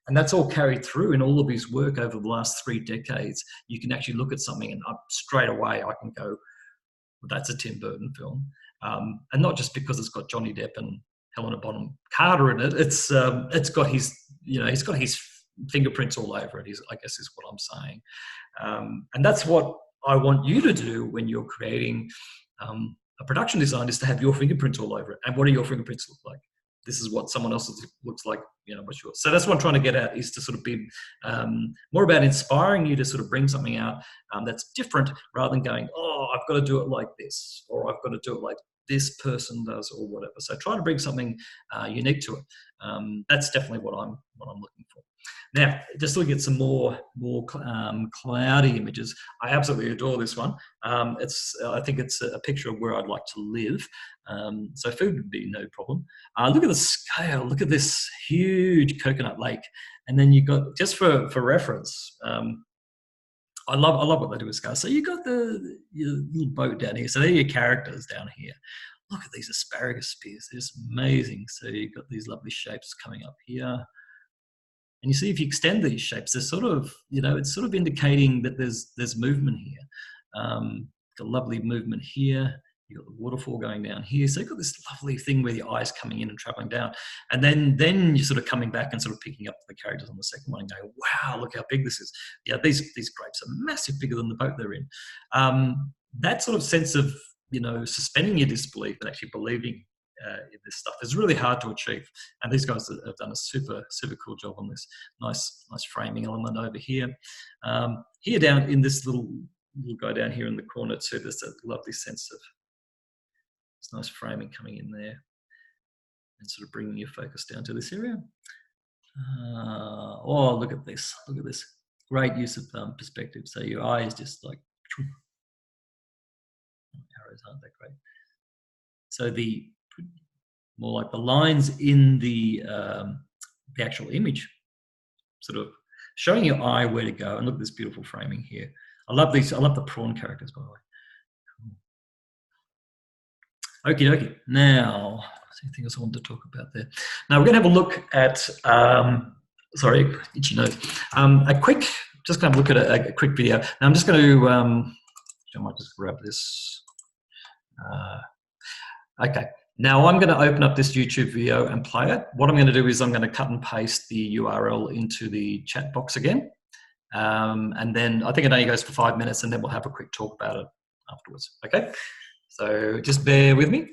that's all carried through in all of his work over the last 3 decades. You can actually look at something and straight away I can go, well, that's a Tim Burton film, and not just because it's got Johnny Depp and Helena Bonham Carter in it. It's got his, you know, he's got his fingerprints all over it. I guess is what I'm saying, and that's what I want you to do when you're creating a production design, is to have your fingerprints all over it. And what do your fingerprints look like? This is what someone else's looks like, you know, what's yours. So that's what I'm trying to get at, is to sort of be more about inspiring you to sort of bring something out that's different, rather than going, oh, I've got to do it like this, or I've got to do it like this person does, or whatever. So try to bring something unique to it. That's definitely what I'm looking for. Now, just looking at some more cloudy images. I absolutely adore this one. I think it's a picture of where I'd like to live. So food would be no problem. Look at the scale. Look at this huge coconut lake. And then you've got, just for reference, I love what they do with scale. So you've got your little boat down here. So they're your characters down here. Look at these asparagus spears. They're just amazing. So you've got these lovely shapes coming up here. And you see, if you extend these shapes, they're sort of, you know, it's sort of indicating that there's movement here. Got a lovely movement here. You've got the waterfall going down here. So you've got this lovely thing where your eyes coming in and traveling down. And then you're sort of coming back and sort of picking up the characters on the second one and going, wow, look how big this is. Yeah, these grapes are massive, bigger than the boat they're in. That sort of sense of, you know, suspending your disbelief and actually believing in this stuff is really hard to achieve, and these guys have done a super cool job on this. Nice framing element over here. Here down in this little guy down here in the corner too, there's a lovely sense of this nice framing coming in there and sort of bringing your focus down to this area. Oh, look at this great use of perspective. So your eye is just like, arrows aren't that great. So the more like the lines in the actual image, sort of showing your eye where to go. And look at this beautiful framing here. I love these. I love the prawn characters, by the way. Cool. Okie dokie. Now, anything else I wanted to talk about there? Now we're going to have a look at. Sorry, itchy nose. A quick just going to look at a quick video. Now I'm just going to, I might just grab this. Okay, now I'm going to open up this YouTube video and play it. What I'm going to do is I'm going to cut and paste the URL into the chat box again. And then I think it only goes for 5 minutes, and then we'll have a quick talk about it afterwards. Okay, so just bear with me.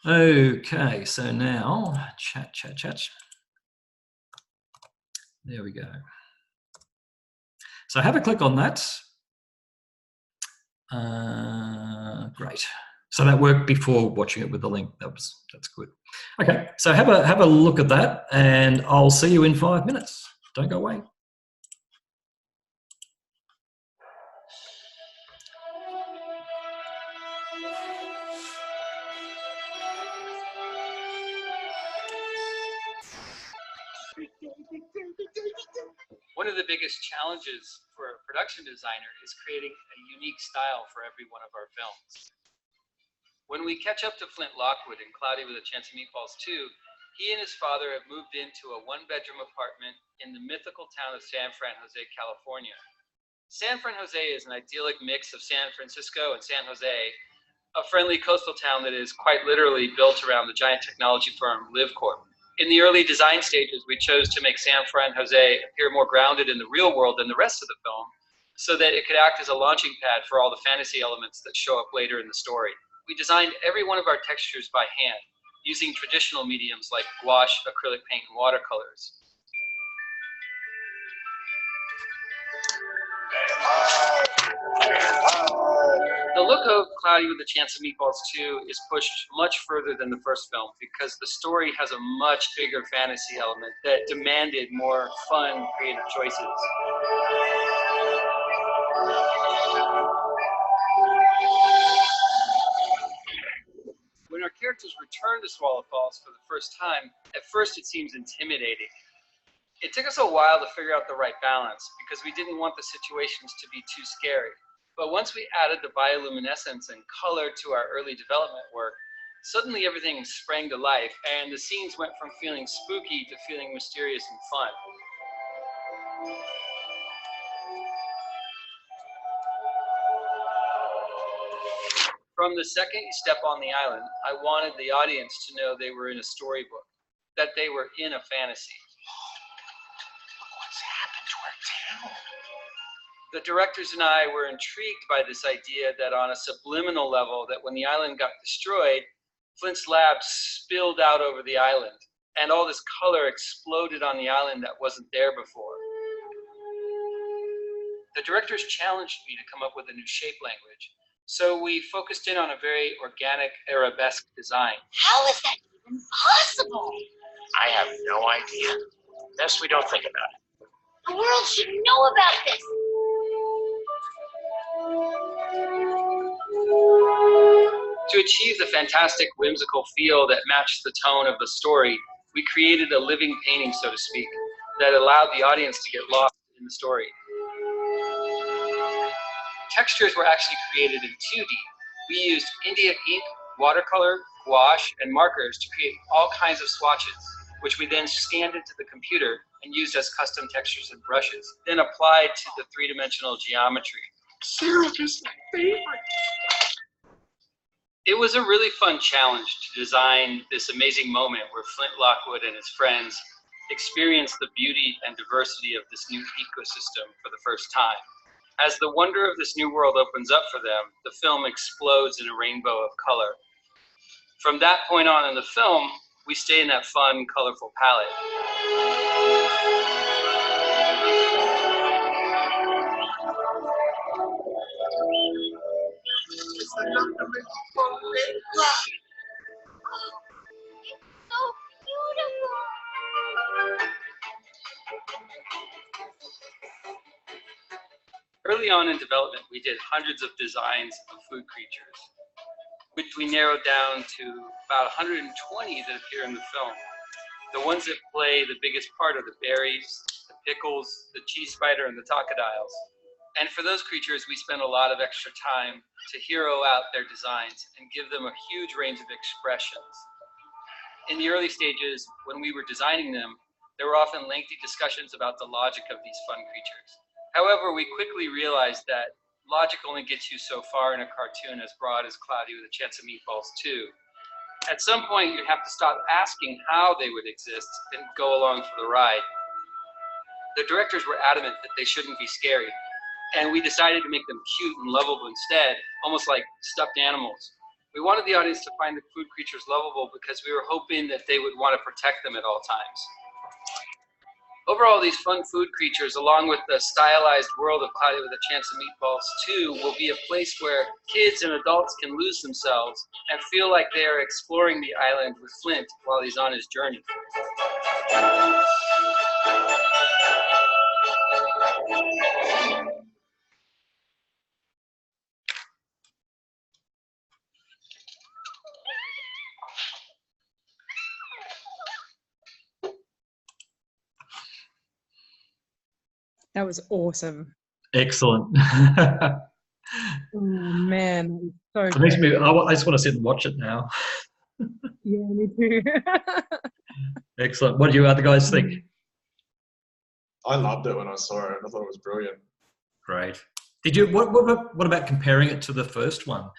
Okay, so now chat. There we go. So have a click on that. Great. So that worked before watching it with the link. That's good. Okay, so have a look at that, and I'll see you in 5 minutes. Don't go away. One of the biggest challenges for a production designer is creating a unique style for every one of our films. When we catch up to Flint Lockwood in Cloudy with a Chance of Meatballs 2, he and his father have moved into a one-bedroom apartment in the mythical town of San Fran Jose, California. San Fran Jose is an idyllic mix of San Francisco and San Jose, a friendly coastal town that is quite literally built around the giant technology firm LiveCorp. In the early design stages, we chose to make San Fran Jose appear more grounded in the real world than the rest of the film, so that it could act as a launching pad for all the fantasy elements that show up later in the story. We designed every one of our textures by hand, using traditional mediums like gouache, acrylic paint, and watercolors. The look of Cloudy with a Chance of Meatballs 2 is pushed much further than the first film because the story has a much bigger fantasy element that demanded more fun, creative choices. When our characters return to Swallow Falls for the first time, at first it seems intimidating. It took us a while to figure out the right balance because we didn't want the situations to be too scary. But once we added the bioluminescence and color to our early development work, suddenly everything sprang to life and the scenes went from feeling spooky to feeling mysterious and fun. From the second you step on the island, I wanted the audience to know they were in a storybook, that they were in a fantasy. Look what's happened to our town. The directors and I were intrigued by this idea that on a subliminal level, that when the island got destroyed, Flint's lab spilled out over the island, and all this color exploded on the island that wasn't there before. The directors challenged me to come up with a new shape language, so we focused in on a very organic Arabesque design. How is that even possible? I have no idea. Best we don't think about it. The world should know about this. To achieve the fantastic, whimsical feel that matched the tone of the story, we created a living painting, so to speak, that allowed the audience to get lost in the story. Textures were actually created in 2D. We used India ink, watercolor, gouache, and markers to create all kinds of swatches, which we then scanned into the computer and used as custom textures and brushes, then applied to the three-dimensional geometry. Syrup is my favorite. It was a really fun challenge to design this amazing moment where Flint Lockwood and his friends experienced the beauty and diversity of this new ecosystem for the first time. As the wonder of this new world opens up for them, the film explodes in a rainbow of color. From that point on in the film, we stay in that fun, colorful palette. It's so beautiful. Early on in development, we did hundreds of designs of food creatures, which we narrowed down to about 120 that appear in the film. The ones that play the biggest part are the berries, the pickles, the cheese spider, and the crocodiles. And for those creatures, we spend a lot of extra time to hero out their designs and give them a huge range of expressions. In the early stages, when we were designing them, there were often lengthy discussions about the logic of these fun creatures. However, we quickly realized that logic only gets you so far in a cartoon as broad as Cloudy with a Chance of Meatballs 2. At some point, you have to stop asking how they would exist and go along for the ride. The directors were adamant that they shouldn't be scary, and we decided to make them cute and lovable instead, almost like stuffed animals. We wanted the audience to find the food creatures lovable because we were hoping that they would want to protect them at all times. Overall, these fun food creatures, along with the stylized world of Cloudy with a Chance of Meatballs 2, will be a place where kids and adults can lose themselves and feel like they are exploring the island with Flint while he's on his journey. That was awesome. Excellent. Oh man, so It makes great. me, I just want to sit and watch it now. Yeah, me too. Excellent. What do you other guys think? I loved it when I saw it. I thought it was brilliant. Great. Did you? What about comparing it to the first one?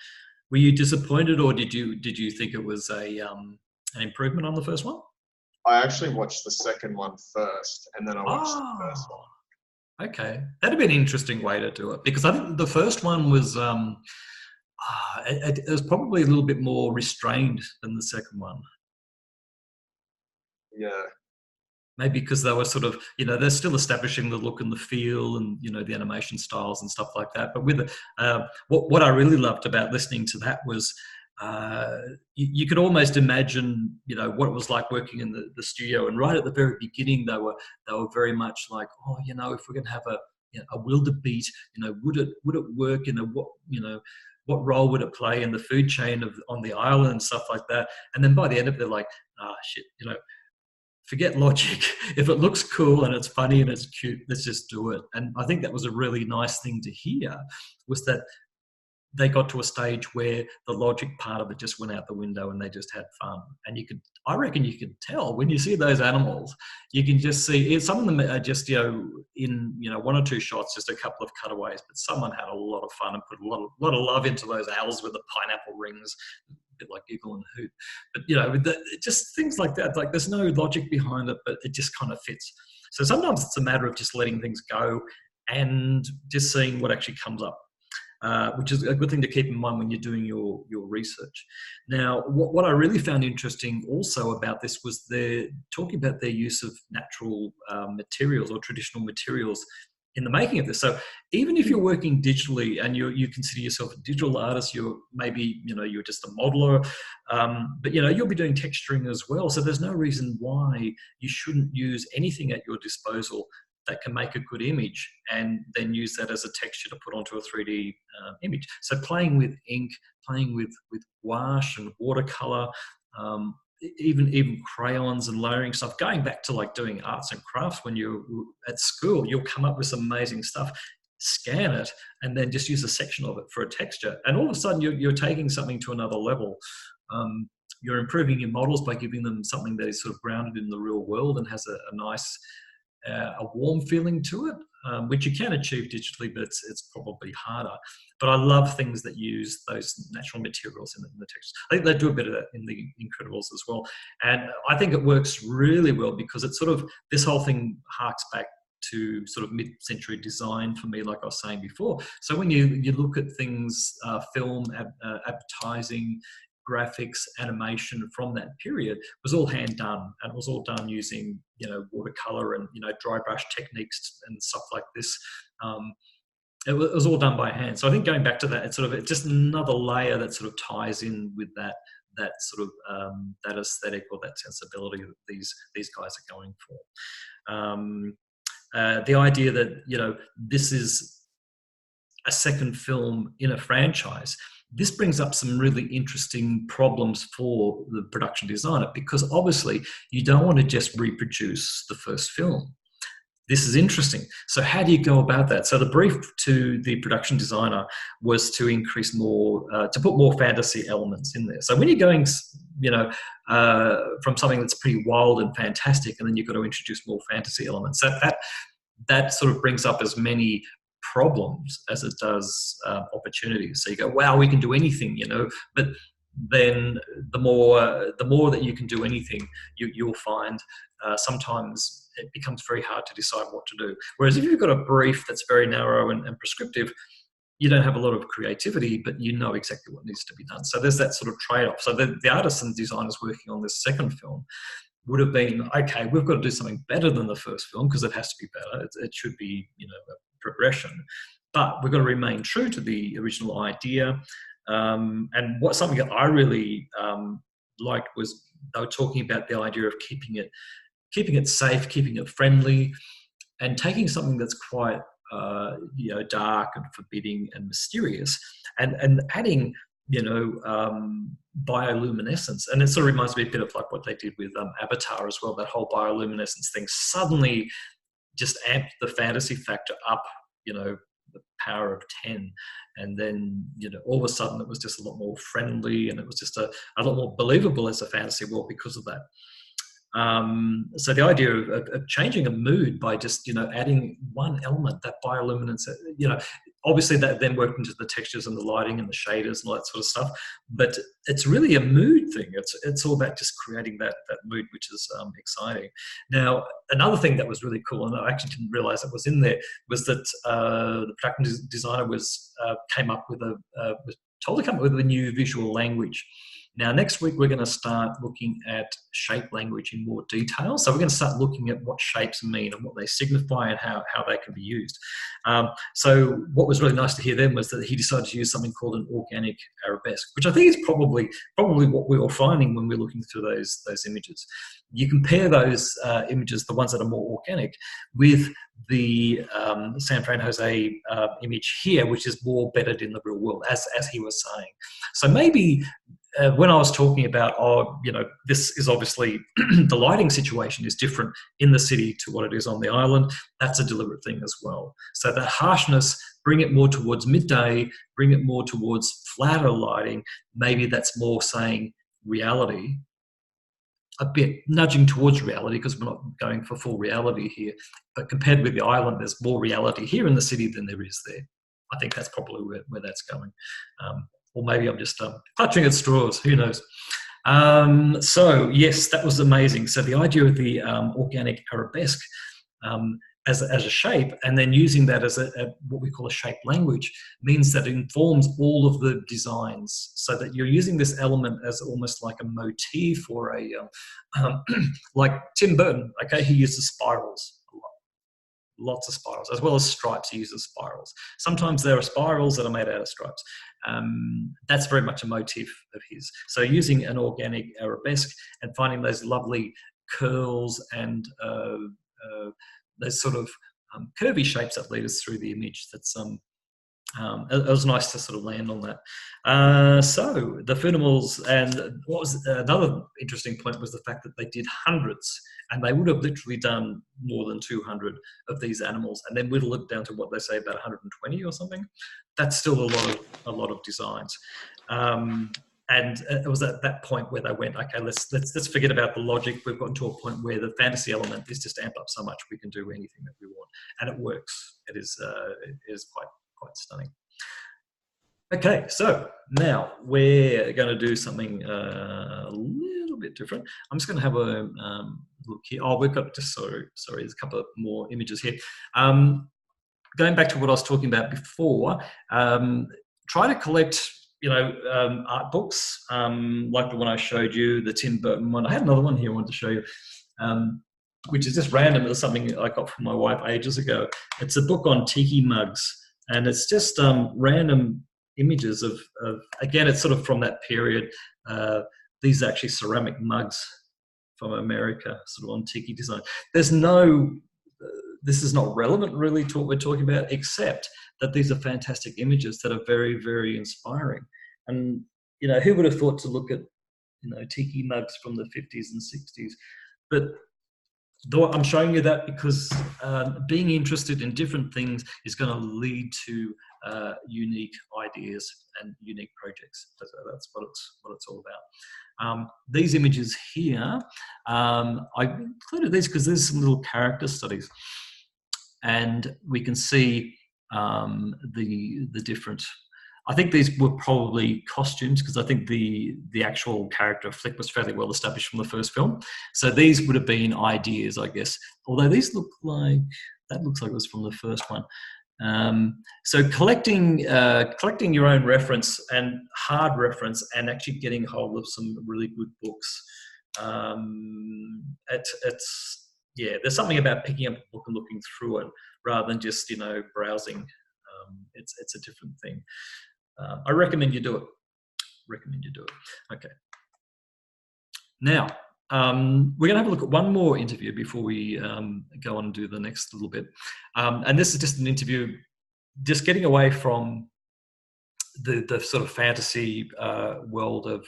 Were you disappointed, or did you think it was an improvement on the first one? I actually watched the second one first, and then I watched the first one. Okay, that'd be an interesting way to do it, because I think the first one was it was probably a little bit more restrained than the second one. Yeah. Maybe because they were sort of, they're still establishing the look and the feel and, the animation styles and stuff like that. But with what I really loved about listening to that was you could almost imagine, what it was like working in the studio. And right at the very beginning, they were very much like, oh, if we're going to have a wildebeest, would it work? What role would it play in the food chain on the island and stuff like that? And then by the end of it, they're like, shit, forget logic. If it looks cool and it's funny and it's cute, let's just do it. And I think that was a really nice thing to hear, was that they got to a stage where the logic part of it just went out the window and they just had fun. And I reckon you can tell when you see those animals, you can just see, some of them are just, in, one or two shots, just a couple of cutaways, but someone had a lot of fun and put a lot of love into those owls with the pineapple rings, a bit like Giggle and Hoot. But, just things like that, like there's no logic behind it, but it just kind of fits. So sometimes it's a matter of just letting things go and just seeing what actually comes up. Which is a good thing to keep in mind when you're doing your research. Now, what I really found interesting also about this was they're talking about their use of natural materials or traditional materials in the making of this. So even if you're working digitally and you consider yourself a digital artist, you're just a modeler, but you'll be doing texturing as well. So there's no reason why you shouldn't use anything at your disposal that can make a good image and then use that as a texture to put onto a 3D image. So playing with ink, playing with gouache and watercolor, even crayons and layering stuff, going back to like doing arts and crafts when you're at school, you'll come up with some amazing stuff, scan it, and then just use a section of it for a texture. And all of a sudden you're taking something to another level. You're improving your models by giving them something that is sort of grounded in the real world and has a nice, a warm feeling to it, which you can achieve digitally, but it's probably harder. But I love things that use those natural materials in the text. I think they do a bit of that in The Incredibles as well. And I think it works really well because it's sort of, this whole thing harks back to sort of mid-century design for me, like I was saying before. So when you look at things, film, advertising, graphics, animation from that period was all hand done, and it was all done using watercolor and dry brush techniques and stuff like this. It was all done by hand. So I think going back to that, it's just another layer that sort of ties in with that sort of that aesthetic or that sensibility that these guys are going for. The idea that this is a second film in a franchise. This brings up some really interesting problems for the production designer, because obviously you don't want to just reproduce the first film. this is interesting. So how do you go about that? So the brief to the production designer was to increase more, to put more fantasy elements in there. So when you're going, you know, from something that's pretty wild and fantastic, and then you've got to introduce more fantasy elements, that sort of brings up as many problems as it does opportunities. So you go, wow, we can do anything, you know, but then the more that you can do anything, you'll find sometimes it becomes very hard to decide what to do. Whereas if you've got a brief that's very narrow and prescriptive, you don't have a lot of creativity, but you know exactly what needs to be done. So there's that sort of trade-off. So the artists and designers working on this second film would have been, okay, we've got to do something better than the first film because it has to be better. It should be, you know, a progression. But we've got to remain true to the original idea. And something that I really liked was they were talking about the idea of keeping it safe, keeping it friendly, and taking something that's quite you know, dark and forbidding and mysterious, and adding, you know, bioluminescence. And it sort of reminds me a bit of like what they did with Avatar as well. That whole bioluminescence thing suddenly just amped the fantasy factor up, you know, the power of 10. And then, you know, all of a sudden it was just a lot more friendly, and it was just a lot more believable as a fantasy world because of that. So the idea of changing a mood by just, you know, adding one element, that bioluminescence, you know, obviously that then worked into the textures and the lighting and the shaders and all that sort of stuff. But it's really a mood thing. It's all about just creating that mood, which is exciting. Now, another thing that was really cool, and I actually didn't realize it was in there, was that the production designer was told to come up with a new visual language. Now, next week, we're going to start looking at shape language in more detail. So we're going to start looking at what shapes mean and what they signify and how they can be used. So what was really nice to hear then was that he decided to use something called an organic arabesque, which I think is probably what we were finding when we're looking through those images. You compare those images, the ones that are more organic, with the San Fran Jose image here, which is more bedded in the real world, as he was saying. So maybe when I was talking about, you know, this is obviously the lighting situation is different in the city to what it is on the island. That's a deliberate thing as well. So that harshness, bring it more towards midday, bring it more towards flatter lighting. Maybe that's more saying reality, a bit nudging towards reality because we're not going for full reality here. But compared with the island, there's more reality here in the city than there is there. I think that's probably where that's going. Or maybe I'm just clutching at straws, who knows. So yes, that was amazing. So the idea of the organic arabesque as a shape, and then using that as what we call a shape language, means that it informs all of the designs, so that you're using this element as almost like a motif or like Tim Burton, okay, he uses spirals a lot. Lots of spirals, as well as stripes. He uses spirals. Sometimes there are spirals that are made out of stripes. That's very much a motif of his. So using an organic arabesque and finding those lovely curls and those sort of curvy shapes that lead us through the image. That's it was nice to sort of land on that. So the Funimals, and what was another interesting point was the fact that they did hundreds, and they would have literally done more than 200 of these animals, and then whittle it down to what they say about 120 or something. That's still a lot of designs. And it was at that point where they went, okay, let's forget about the logic. We've gotten to a point where the fantasy element is just amped up so much we can do anything that we want, and it works. It is quite stunning. Okay, so now we're going to do something a little bit different. I'm just going to have a look here. Oh, we've got just sorry, there's a couple of more images here. Going back to what I was talking about before, try to collect, you know, art books like the one I showed you, the Tim Burton one. I had another one here I wanted to show you, which is just random. It was something I got from my wife ages ago. It's a book on tiki mugs. And it's just random images of, again, it's sort of from that period. These are actually ceramic mugs from America, sort of on tiki design. There's no, this is not relevant really to what we're talking about, except that these are fantastic images that are very, very inspiring. And, you know, who would have thought to look at, you know, tiki mugs from the 50s and 60s? But though I'm showing you that because being interested in different things is going to lead to unique ideas and unique projects. That's what it's all about. These images here, I included these because there's some little character studies, and we can see the different. I think these were probably costumes because I think the actual character of Flick was fairly well established from the first film. So these would have been ideas, I guess. Although these look like, that looks like it was from the first one. So collecting your own reference and hard reference and actually getting hold of some really good books. Yeah, there's something about picking up a book and looking through it rather than just, browsing. It's a different thing. I recommend you do it. Okay. Now, we're going to have a look at one more interview before we go on and do the next little bit. And this is just an interview, just getting away from the sort of fantasy world of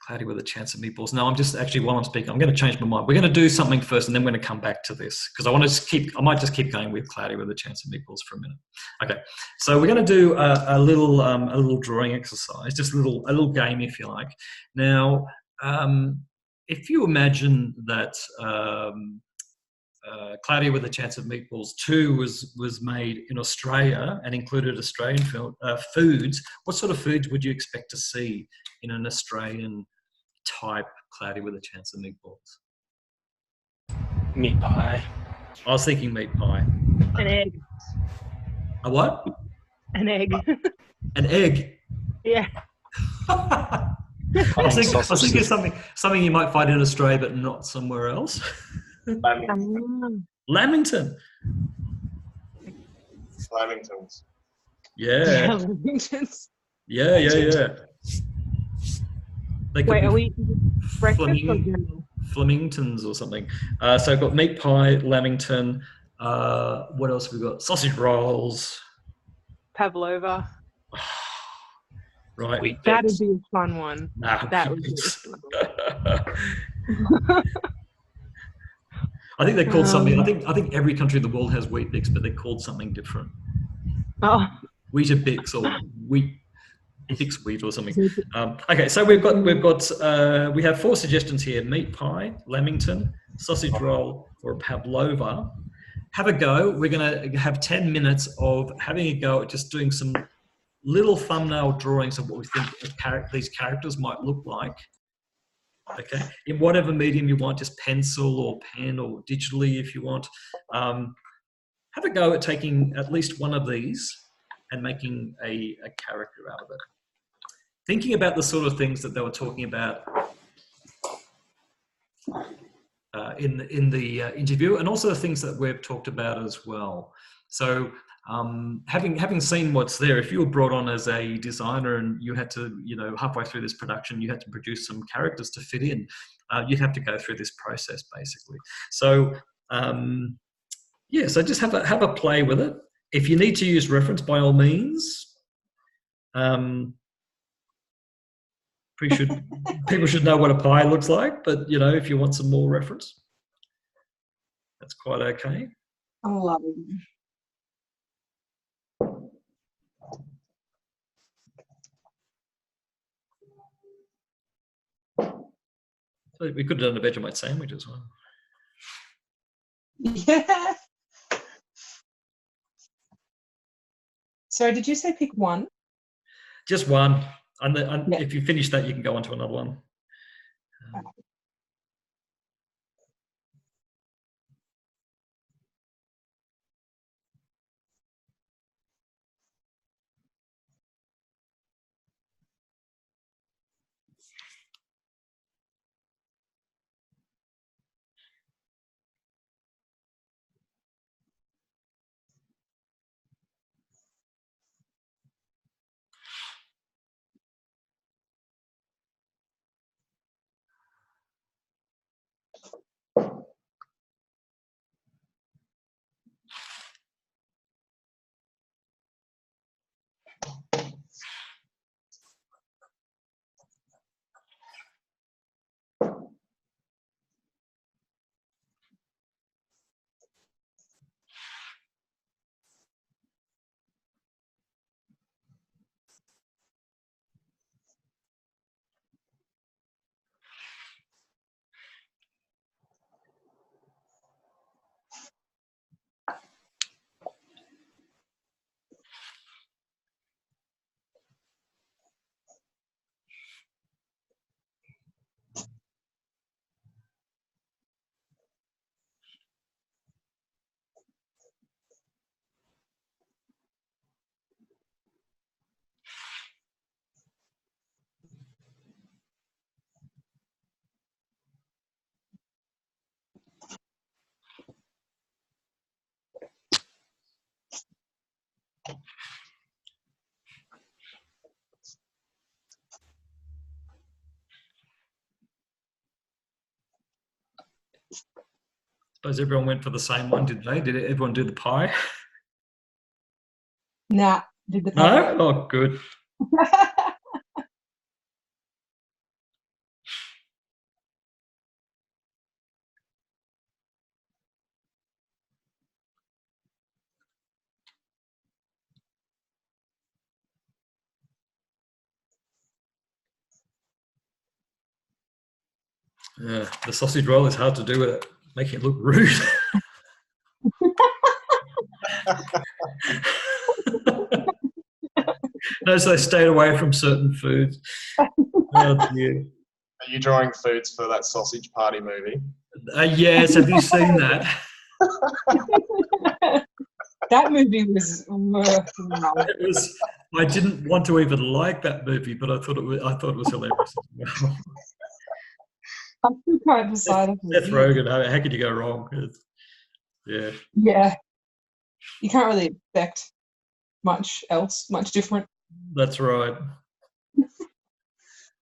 Cloudy with a Chance of Meatballs. No, I'm just actually, while I'm speaking, I'm going to change my mind. We're going to do something first, and then we're going to come back to this because I might just keep going with Cloudy with a Chance of Meatballs for a minute. Okay, so we're going to do a little drawing exercise, just a little game, if you like. Now, if you imagine that Cloudy with a Chance of Meatballs 2 was made in Australia and included Australian foods, what sort of foods would you expect to see in an Australian type Cloudy with a Chance of Meatballs? Meat pie. I was thinking meat pie. An egg. A what? An egg. An egg? Yeah. I was thinking something you might find in Australia but not somewhere else. Lamington. Lamingtons. Yeah. Lamingtons. Yeah. Wait, are we breakfast or dinner? Flemingtons or something. So I've got meat pie, Lamington. What else have we got? Sausage rolls. Pavlova. Right. That would be a fun one. That would be a fun one. I think they're called something. I think every country in the world has wheat bix, but they're called something different. Oh. Weetabix or wheat. Fix wheat or something. Okay, so we have 4 suggestions here: meat pie, Lamington, sausage roll, or pavlova. Have a go. We're going to have 10 minutes of having a go at just doing some little thumbnail drawings of what we think these characters might look like. Okay, in whatever medium you want, just pencil or pen or digitally if you want. Have a go at taking at least one of these and making a character out of it. Thinking about the sort of things that they were talking about in the interview, and also the things that we've talked about as well. So having seen what's there, if you were brought on as a designer and you had to, halfway through this production, you had to produce some characters to fit in, you'd have to go through this process basically. So so just have a play with it. If you need to use reference, by all means. People should know what a pie looks like, but if you want some more reference, that's quite okay. I love it. So we could have done a Vegemite sandwich as well. Yeah. So did you say pick one? Just one. And if you finish that, you can go on to another one. Suppose everyone went for the same one, did they? Did everyone do the pie? Nah, did the No? pie. Oh, good. Yeah, the sausage roll is hard to do with it, making it look rude. No, so they stayed away from certain foods. Oh, dear. Are you drawing foods for that sausage party movie? Yes, have you seen that? That movie was. It was. I didn't want to even like that movie, but I thought it was hilarious as well. I'm still quite beside of Seth Rogen, how could you go wrong? Yeah. Yeah. You can't really expect much different. That's right.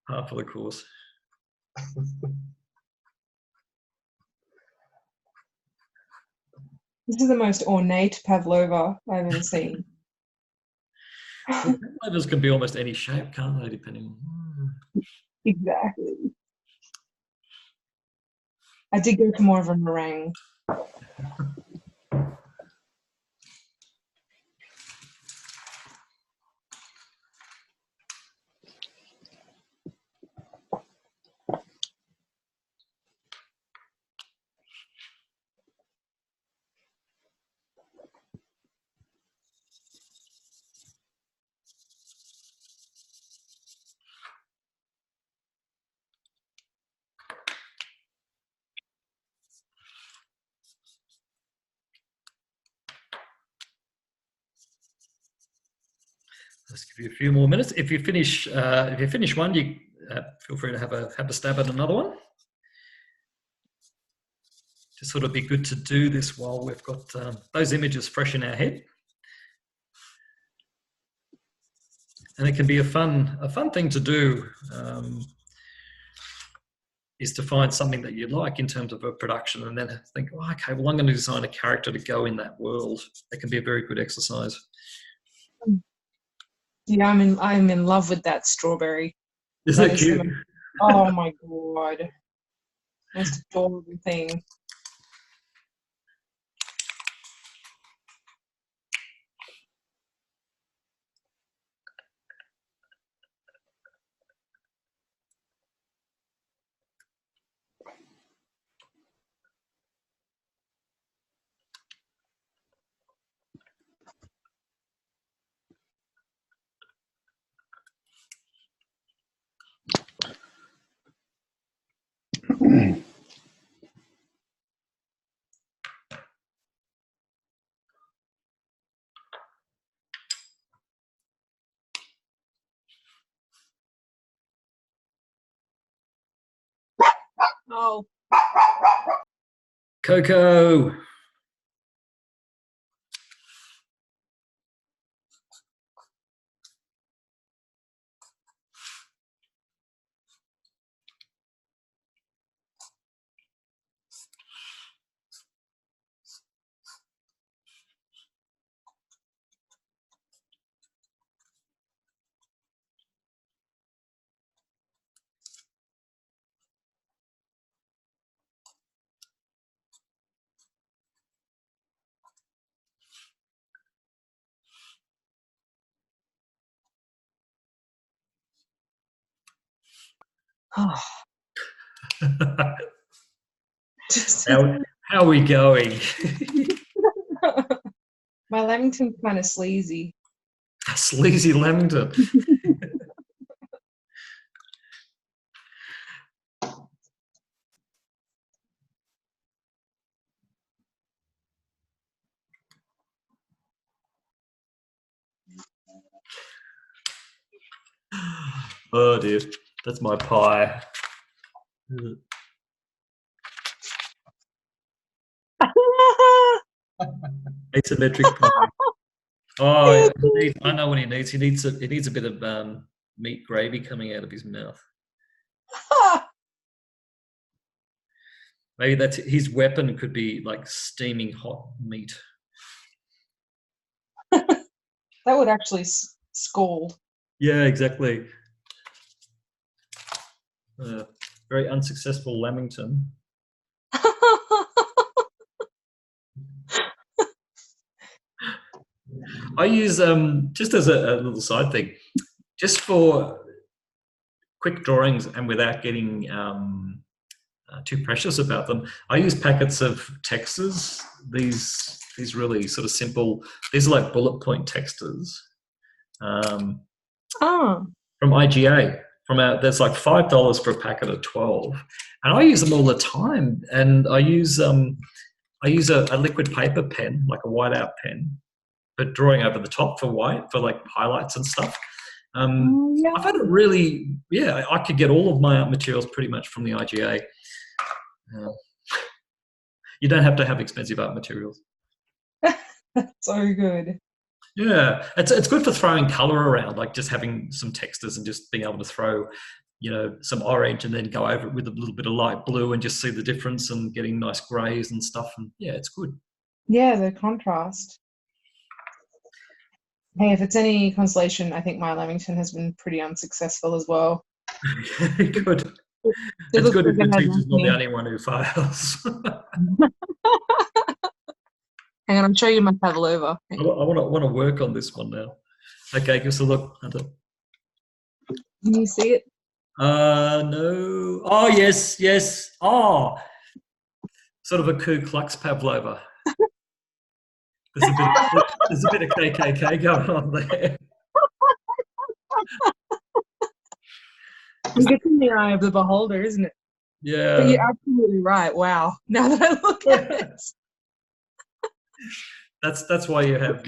Half of the course. This is the most ornate pavlova I've ever seen. Pavlovas can be almost any shape, can't they, depending on... Exactly. I did go for more of a meringue. Let's give you a few more minutes. If you finish one, you feel free to have a stab at another one. Just sort of be good to do this while we've got those images fresh in our head, and it can be a fun thing to do. Is to find something that you like in terms of a production, and then think, oh, okay, well, I'm going to design a character to go in that world. That can be a very good exercise. Yeah, I'm in love with that strawberry. Isn't it cute? Oh my god. Most adorable thing. Oh. Coco. Oh. How are we going? My Lamington's kind of sleazy. Sleazy Lamington. Oh dear, that's my pie. Asymmetric pie. Oh, I know what he needs. He needs a bit of meat gravy coming out of his mouth. Maybe that's his weapon. Could be like steaming hot meat. That would actually scald. Yeah, exactly. Very unsuccessful Lamington. I use just as a little side thing, just for quick drawings and without getting too precious about them. I use packets of textures. These really sort of simple. These are like bullet point textures. From IGA. There's like $5 for a packet of 12, and I use them all the time. And I use a liquid paper pen, like a whiteout pen, but drawing over the top for white for like highlights and stuff. I've had a really, I could get all of my art materials pretty much from the IGA. You don't have to have expensive art materials. That's so good. Yeah, it's good for throwing color around, like just having some textures and just being able to throw, some orange and then go over it with a little bit of light blue and just see the difference and getting nice grays and stuff. And yeah, it's good. Yeah, the contrast. Hey, if it's any consolation, I think my Lamington has been pretty unsuccessful as well. Good. It's good if the teacher's not the only one who fails. Hang on, I'll show you my pavlova. I want to work on this one now. Okay, give us a look, Hunter. Can you see it? No. Oh, yes. Oh, sort of a Ku Klux pavlova. There's a bit of KKK going on there. It's in the eye of the beholder, isn't it? Yeah. But you're absolutely right. Wow. Now that I look at it. That's why you have,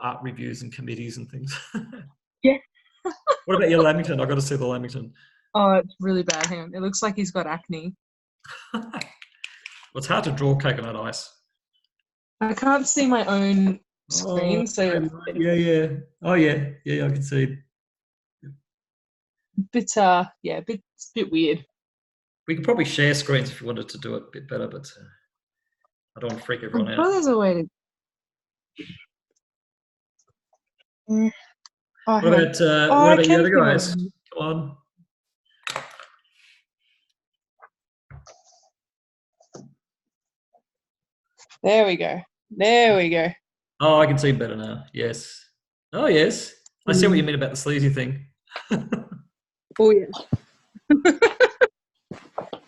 art reviews and committees and things. Yeah. What about your Lamington? I've got to see the Lamington. Oh, it's really bad. Hang on. It looks like he's got acne. Well, it's hard to draw coconut ice. I can't see my own screen, so yeah. Oh yeah, I can see it. It's a bit weird. We could probably share screens if you wanted to do it a bit better, but I don't want to freak everyone I'm out. sure there's a way to. What about you other guys? Come on. There we go. Oh, I can see better now. Yes. Oh, yes. I see what you mean about the sleazy thing. Oh, yeah.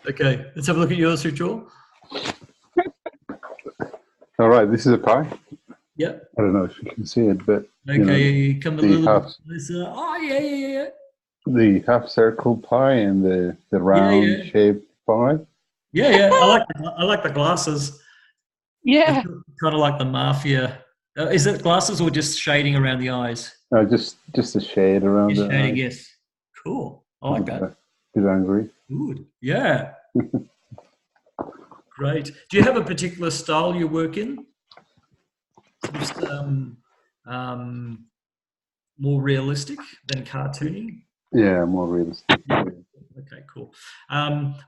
Okay, let's have a look at yours, Ritual. All right, this is a pie. Yep. I don't know if you can see it, but okay, come a little half, closer. Oh, yeah. The half circle pie and the round shaped pie. Yeah. I like the glasses. Yeah. Kind of like the mafia. Is it glasses or just shading around the eyes? No, just a shade around just the shading, eyes. yes. Cool. I like that. A bit angry. Good. Yeah. Great. Do you have a particular style you work in? Just more realistic than cartoony? Yeah, more realistic. Okay, cool.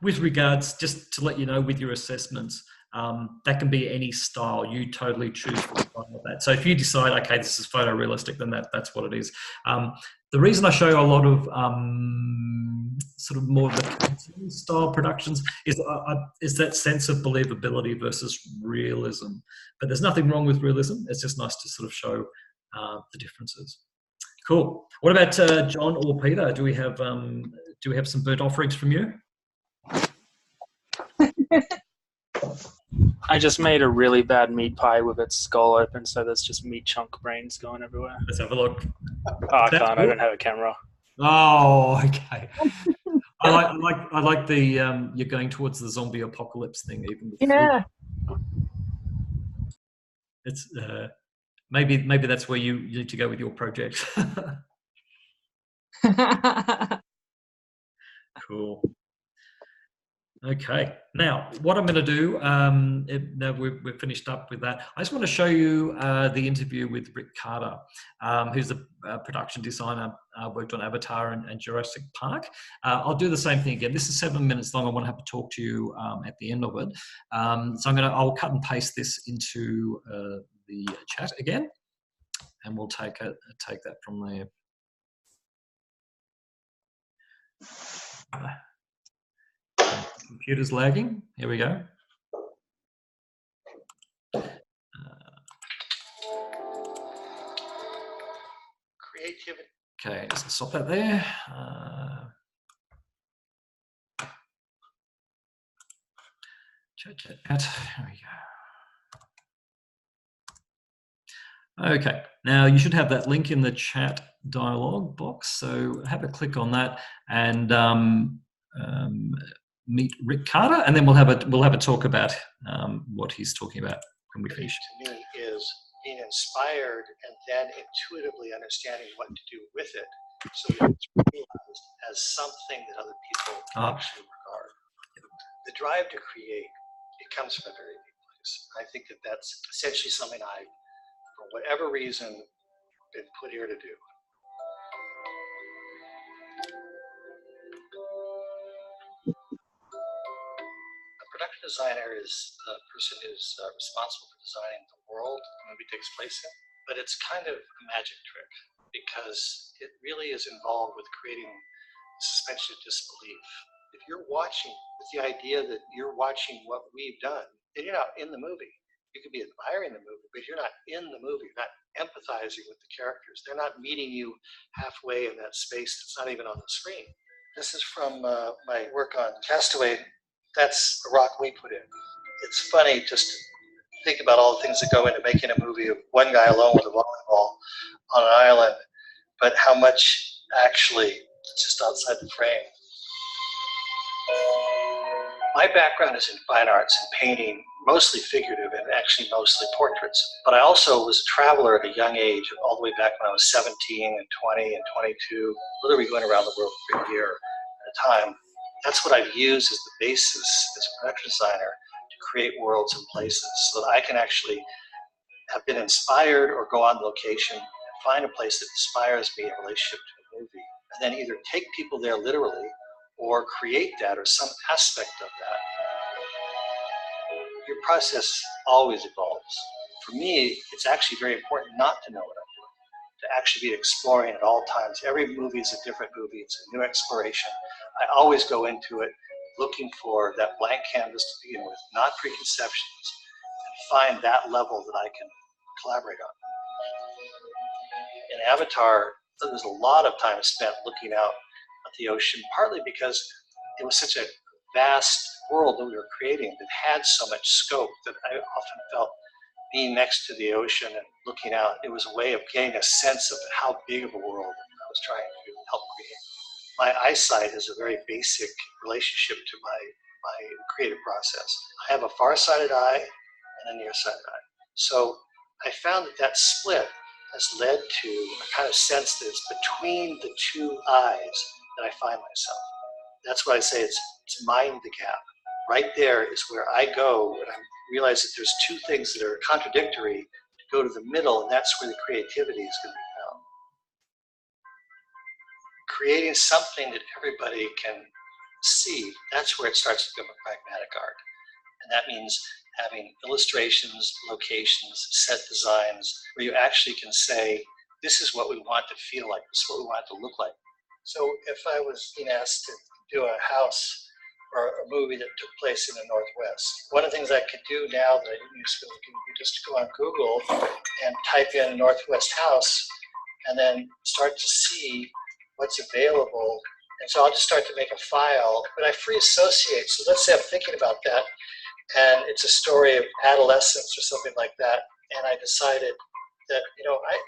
With regards, just to let you know, with your assessments, that can be any style. You totally choose the style of that. So if you decide, okay, this is photorealistic, then that's what it is. The reason I show a lot of sort of more of the cartoon style productions is that sense of believability versus realism. But there's nothing wrong with realism. It's just nice to sort of show the differences. Cool. What about John or Peter? Do we have some burnt offerings from you? I just made a really bad meat pie with its skull open, so there's just meat chunk brains going everywhere. Let's have a look. Oh, I can't. Cool? I don't have a camera. Oh, okay. I like the you're going towards the zombie apocalypse thing, even. Yeah. It's maybe that's where you need to go with your project. Cool. Okay, now what I'm going to do, now we've finished up with that. I just want to show you the interview with Rick Carter, who's the production designer, worked on Avatar and Jurassic Park. I'll do the same thing again. This is 7 minutes long. I want to have to talk to you at the end of it. So I'll cut and paste this into the chat again, and we'll take that from there. Computer's lagging. Here we go. Creativity. Okay, just stop that there. Chat. There we go. Okay, now you should have that link in the chat dialog box. So have a click on that and meet Rick Carter, and then we'll have a talk about what he's talking about when we finish. To me, is being inspired and then intuitively understanding what to do with it, so that it's realized as something that other people can actually regard. The drive to create, it comes from a very deep place. I think that that's essentially something I, for whatever reason, been put here to do. A production designer is the person who's responsible for designing the world the movie takes place in. But it's kind of a magic trick, because it really is involved with creating suspension of disbelief. If you're watching with the idea that you're watching what we've done, then you're not in the movie. You could be admiring the movie, but you're not in the movie. You're not empathizing with the characters. They're not meeting you halfway in that space that's not even on the screen. This is from my work on Castaway. That's a rock we put in. It's funny just to think about all the things that go into making a movie of one guy alone with a volleyball on an island, but how much actually is just outside the frame. My background is in fine arts and painting, mostly figurative and actually mostly portraits. But I also was a traveler at a young age, all the way back when I was 17 and 20 and 22, literally going around the world for a year at a time. That's what I've used as the basis as a production designer to create worlds and places, so that I can actually have been inspired or go on location and find a place that inspires me in relationship to a movie, and then either take people there literally or create that or some aspect of that. Your process always evolves. For me, it's actually very important not to know what I'm doing, to actually be exploring at all times. Every movie is a different movie. It's a new exploration. I always go into it looking for that blank canvas to begin with, not preconceptions, and find that level that I can collaborate on. In Avatar, there was a lot of time spent looking out at the ocean, partly because it was such a vast world that we were creating that had so much scope that I often felt being next to the ocean and looking out, it was a way of getting a sense of how big of a world I was trying to help create. My eyesight is a very basic relationship to my creative process. I have a far-sighted eye and a nearsighted eye. So I found that split has led to a kind of sense that it's between the two eyes that I find myself. That's why I say it's mind the gap. Right there is where I go when I realize that there's two things that are contradictory, to go to the middle, and that's where the creativity is going to be found. Creating something that everybody can see, that's where it starts to become a pragmatic art. And that means having illustrations, locations, set designs, where you actually can say, this is what we want to feel like, this is what we want it to look like. So if I was being asked to do a house or a movie that took place in the Northwest, one of the things I could do now that I didn't used to be able to do, would be just to go on Google and type in Northwest house and then start to see what's available. And so I'll just start to make a file, but I free associate. So let's say I'm thinking about that, and it's a story of adolescence or something like that, and I decided that,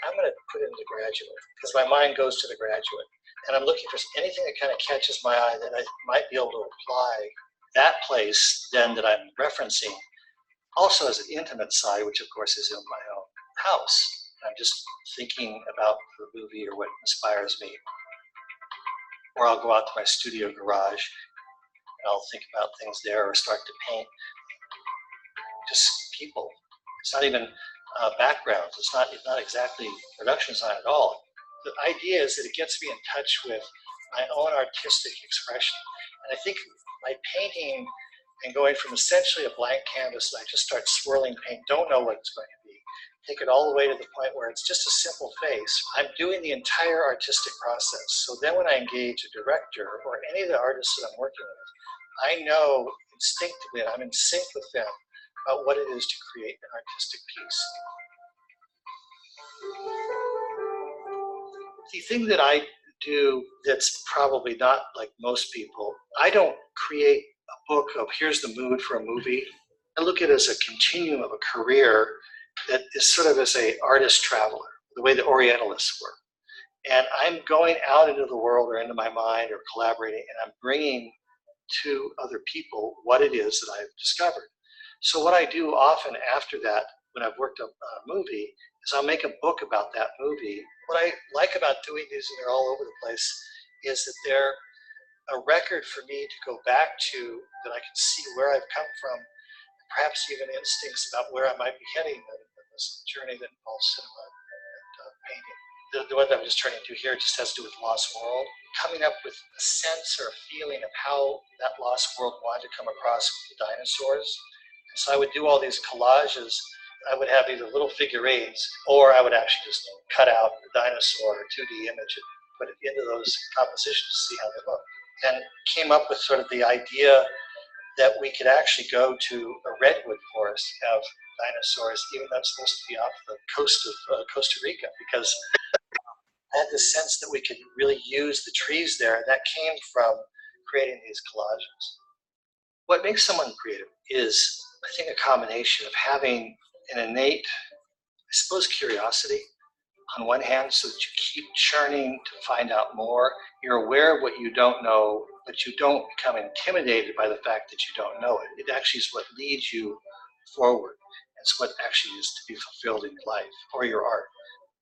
I'm going to put in The Graduate, because my mind goes to The Graduate, and I'm looking for anything that kind of catches my eye that I might be able to apply that place then that I'm referencing, also as an intimate side, which of course is in my own house. I'm just thinking about the movie or what inspires me. Or I'll go out to my studio garage and I'll think about things there or start to paint just people. It's not even backgrounds. It's not exactly production design at all. The idea is that it gets me in touch with my own artistic expression. And I think by painting and going from essentially a blank canvas that I just start swirling paint, don't know what it's going to be, take it all the way to the point where it's just a simple face. I'm doing the entire artistic process. So then when I engage a director or any of the artists that I'm working with, I know instinctively, and I'm in sync with them, about what it is to create an artistic piece. The thing that I do that's probably not like most people, I don't create a book of here's the mood for a movie. I look at it as a continuum of a career that is sort of as an artist traveler, the way the Orientalists were. And I'm going out into the world or into my mind or collaborating, and I'm bringing to other people what it is that I've discovered. So what I do often after that, when I've worked on a movie, is I'll make a book about that movie. What I like about doing these, and they're all over the place, is that they're a record for me to go back to, that I can see where I've come from, perhaps even instincts about where I might be heading in this journey that involves cinema and painting. The one that I'm just turning to here just has to do with Lost World, coming up with a sense or a feeling of how that Lost World wanted to come across with the dinosaurs. So I would do all these collages. I would have either little figurines, or I would actually just cut out a dinosaur or 2D image and put it into those compositions to see how they look. And came up with sort of the idea that we could actually go to a redwood forest, have dinosaurs, even though it's supposed to be off the coast of Costa Rica, because I had the sense that we could really use the trees there. And that came from creating these collages. What makes someone creative is, I think, a combination of having an innate, I suppose, curiosity on one hand, so that you keep churning to find out more. You're aware of what you don't know, but you don't become intimidated by the fact that you don't know it. It actually is what leads you forward. It's what actually is to be fulfilled in your life or your art.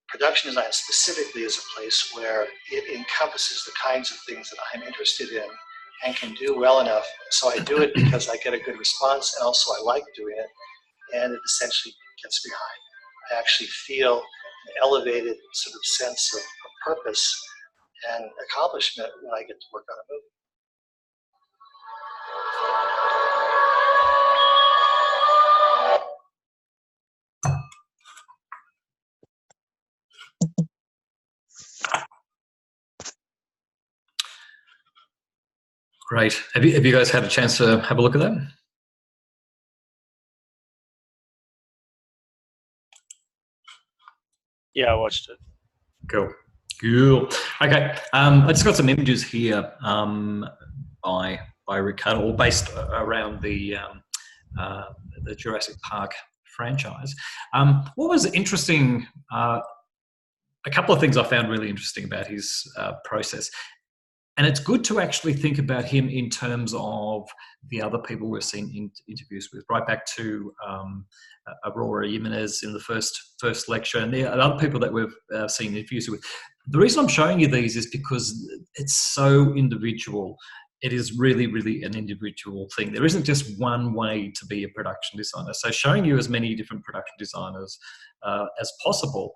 Production design specifically is a place where it encompasses the kinds of things that I'm interested in and can do well enough. So I do it because I get a good response, and also I like doing it, and it essentially gets behind. I actually feel an elevated sort of sense of purpose and accomplishment when I get to work on a movie. Great. Have you guys had a chance to have a look at that? Yeah, I watched it. Cool. Cool. Okay. I just got some images here by Ricardo, all based around the Jurassic Park franchise. What was interesting? A couple of things I found really interesting about his process. And it's good to actually think about him in terms of the other people we've seen in interviews with, right back to Aurora Jimenez in the first lecture, and the other people that we've seen interviews with. The reason I'm showing you these is because it's so individual. It is really, really an individual thing. There isn't just one way to be a production designer. So showing you as many different production designers as possible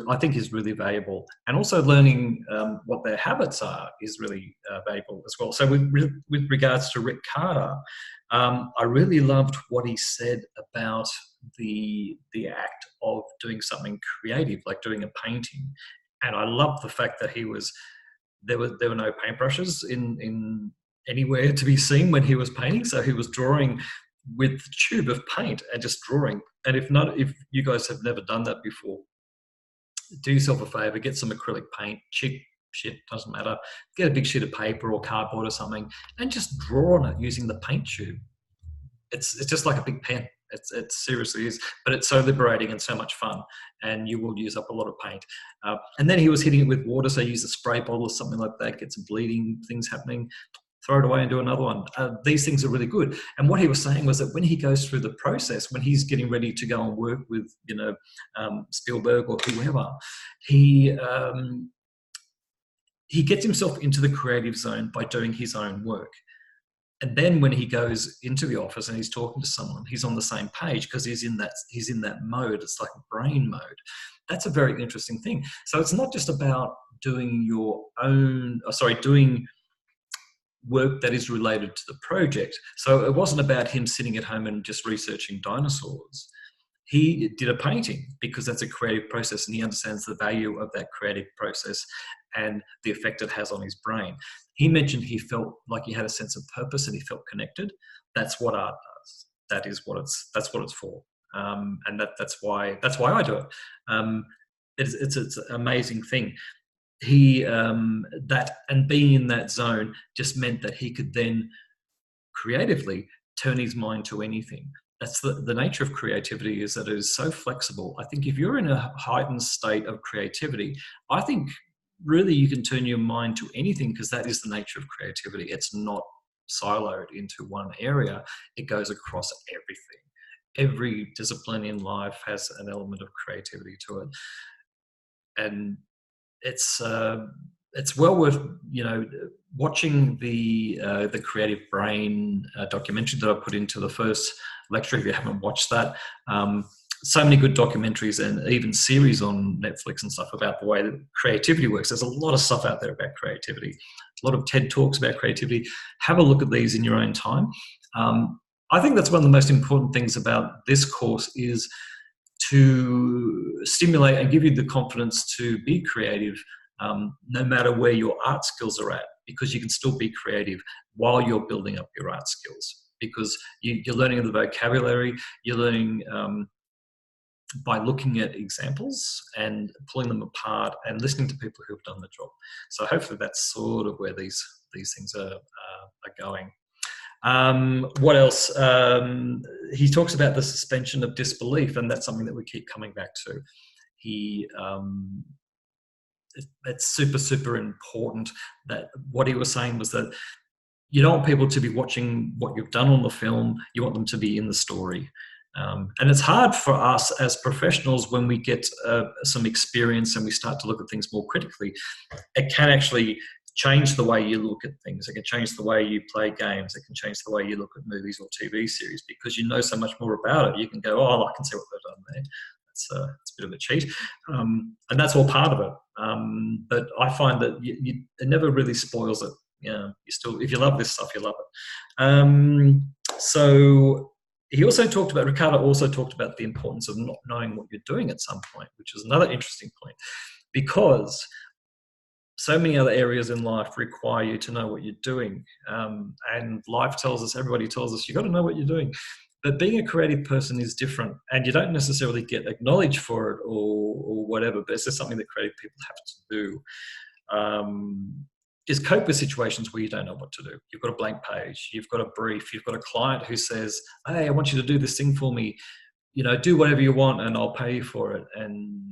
I think is really valuable, and also learning what their habits are is really valuable as well. So with regards to Rick Carter, I really loved what he said about the act of doing something creative, like doing a painting, and I loved the fact that there were no paintbrushes in anywhere to be seen when he was painting, so he was drawing with the tube of paint and just drawing. And if you guys have never done that before, do yourself a favor, get some acrylic paint, cheap shit, doesn't matter. Get a big sheet of paper or cardboard or something and just draw on it using the paint tube. It's just like a big pen. It seriously is, but it's so liberating and so much fun, and you will use up a lot of paint. And then he was hitting it with water, so use a spray bottle or something like that, get some bleeding things happening, throw it away and do another one. These things are really good. And what he was saying was that when he goes through the process, when he's getting ready to go and work with, Spielberg or whoever, he gets himself into the creative zone by doing his own work. And then when he goes into the office and he's talking to someone, he's on the same page because he's in that mode. It's like a brain mode. That's a very interesting thing. So it's not just about doing doing work that is related to the project. So it wasn't about him sitting at home and just researching dinosaurs. He did a painting because that's a creative process, and he understands the value of that creative process and the effect it has on his brain. He mentioned he felt like he had a sense of purpose and he felt connected. That's what art does. That's what it's for. And that's why I do it. It's an amazing thing. He and being in that zone just meant that he could then creatively turn his mind to anything. That's the nature of creativity, is that it is so flexible. I think if you're in a heightened state of creativity, I think really you can turn your mind to anything, because that is the nature of creativity. It's not siloed into one area. It goes across everything. Every discipline in life has an element of creativity to it. And it's well worth, watching the Creative Brain documentary that I put into the first lecture. If you haven't watched that, so many good documentaries and even series on Netflix and stuff about the way that creativity works. There's a lot of stuff out there about creativity. A lot of TED Talks about creativity. Have a look at these in your own time. I think that's one of the most important things about this course, is to stimulate and give you the confidence to be creative, no matter where your art skills are at, because you can still be creative while you're building up your art skills, because you're learning the vocabulary, you're learning by looking at examples and pulling them apart and listening to people who've done the job. So hopefully that's sort of where these things are going. What else? He talks about the suspension of disbelief, and that's something that we keep coming back to. It's super, super important. That what he was saying was that you don't want people to be watching what you've done on the film. You want them to be in the story. And it's hard for us as professionals when we get some experience and we start to look at things more critically. It can actually change the way you look at things. It can change the way you play games. It can change the way you look at movies or TV series, because you know so much more about it. You can go, oh, I can see what they've done there. It's a bit of a cheat. And that's all part of it. But I find that it never really spoils it. You still, if you love this stuff, you love it. So Ricardo also talked about the importance of not knowing what you're doing at some point, which is another interesting point, because so many other areas in life require you to know what you're doing. And life tells us, everybody tells us, you've got to know what you're doing. But being a creative person is different, and you don't necessarily get acknowledged for it or whatever, but it's just something that creative people have to do. Is cope with situations where you don't know what to do. You've got a blank page, you've got a brief, you've got a client who says, hey, I want you to do this thing for me, do whatever you want and I'll pay you for it. And,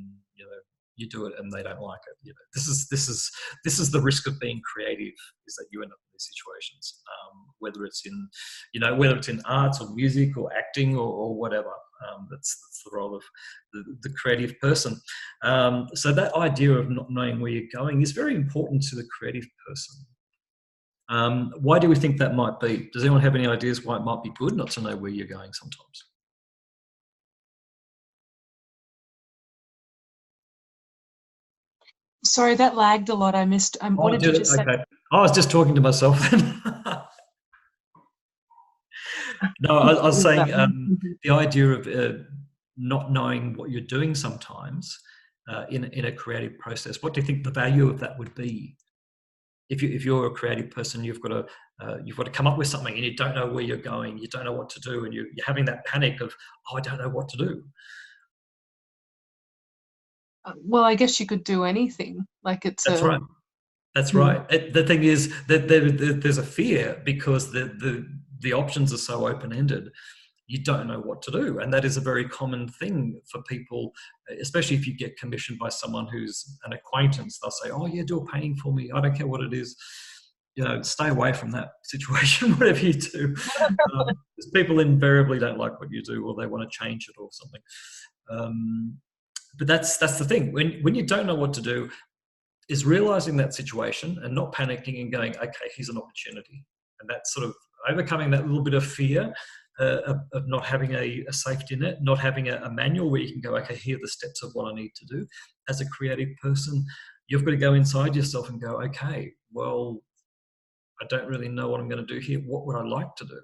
you do it and they don't like it. This is the risk of being creative, is that you end up in these situations, whether it's in arts or music or acting or whatever. That's the role of the creative person. So that idea of not knowing where you're going is very important to the creative person. Why do we think that might be? Does anyone have any ideas why it might be good not to know where you're going sometimes? Sorry, that lagged a lot. I missed. What did you just say? I was just talking to myself then. No, I was saying the idea of not knowing what you're doing sometimes in a creative process. What do you think the value of that would be? If you're a creative person, you've got to come up with something and you don't know where you're going, you don't know what to do, and you're having that panic of, I don't know what to do. Well, I guess you could do anything. That's right. That's right. The thing is that there's a fear because the options are so open-ended. You don't know what to do, and that is a very common thing for people, especially if you get commissioned by someone who's an acquaintance. They'll say, "Oh, yeah, do a painting for me. I don't care what it is. Stay away from that situation, whatever you do." Because people invariably don't like what you do, or they want to change it or something. But that's the thing. When you don't know what to do, is realizing that situation and not panicking and going, okay, here's an opportunity. And that's sort of, overcoming that little bit of fear of not having a safety net, not having a manual where you can go, okay, here are the steps of what I need to do. As a creative person, you've got to go inside yourself and go, okay, well, I don't really know what I'm going to do here. What would I like to do?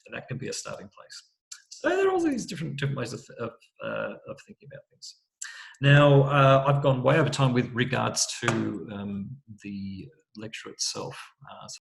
And that can be a starting place. So there are all these different ways of thinking about things. Now, I've gone way over time with regards to the lecture itself.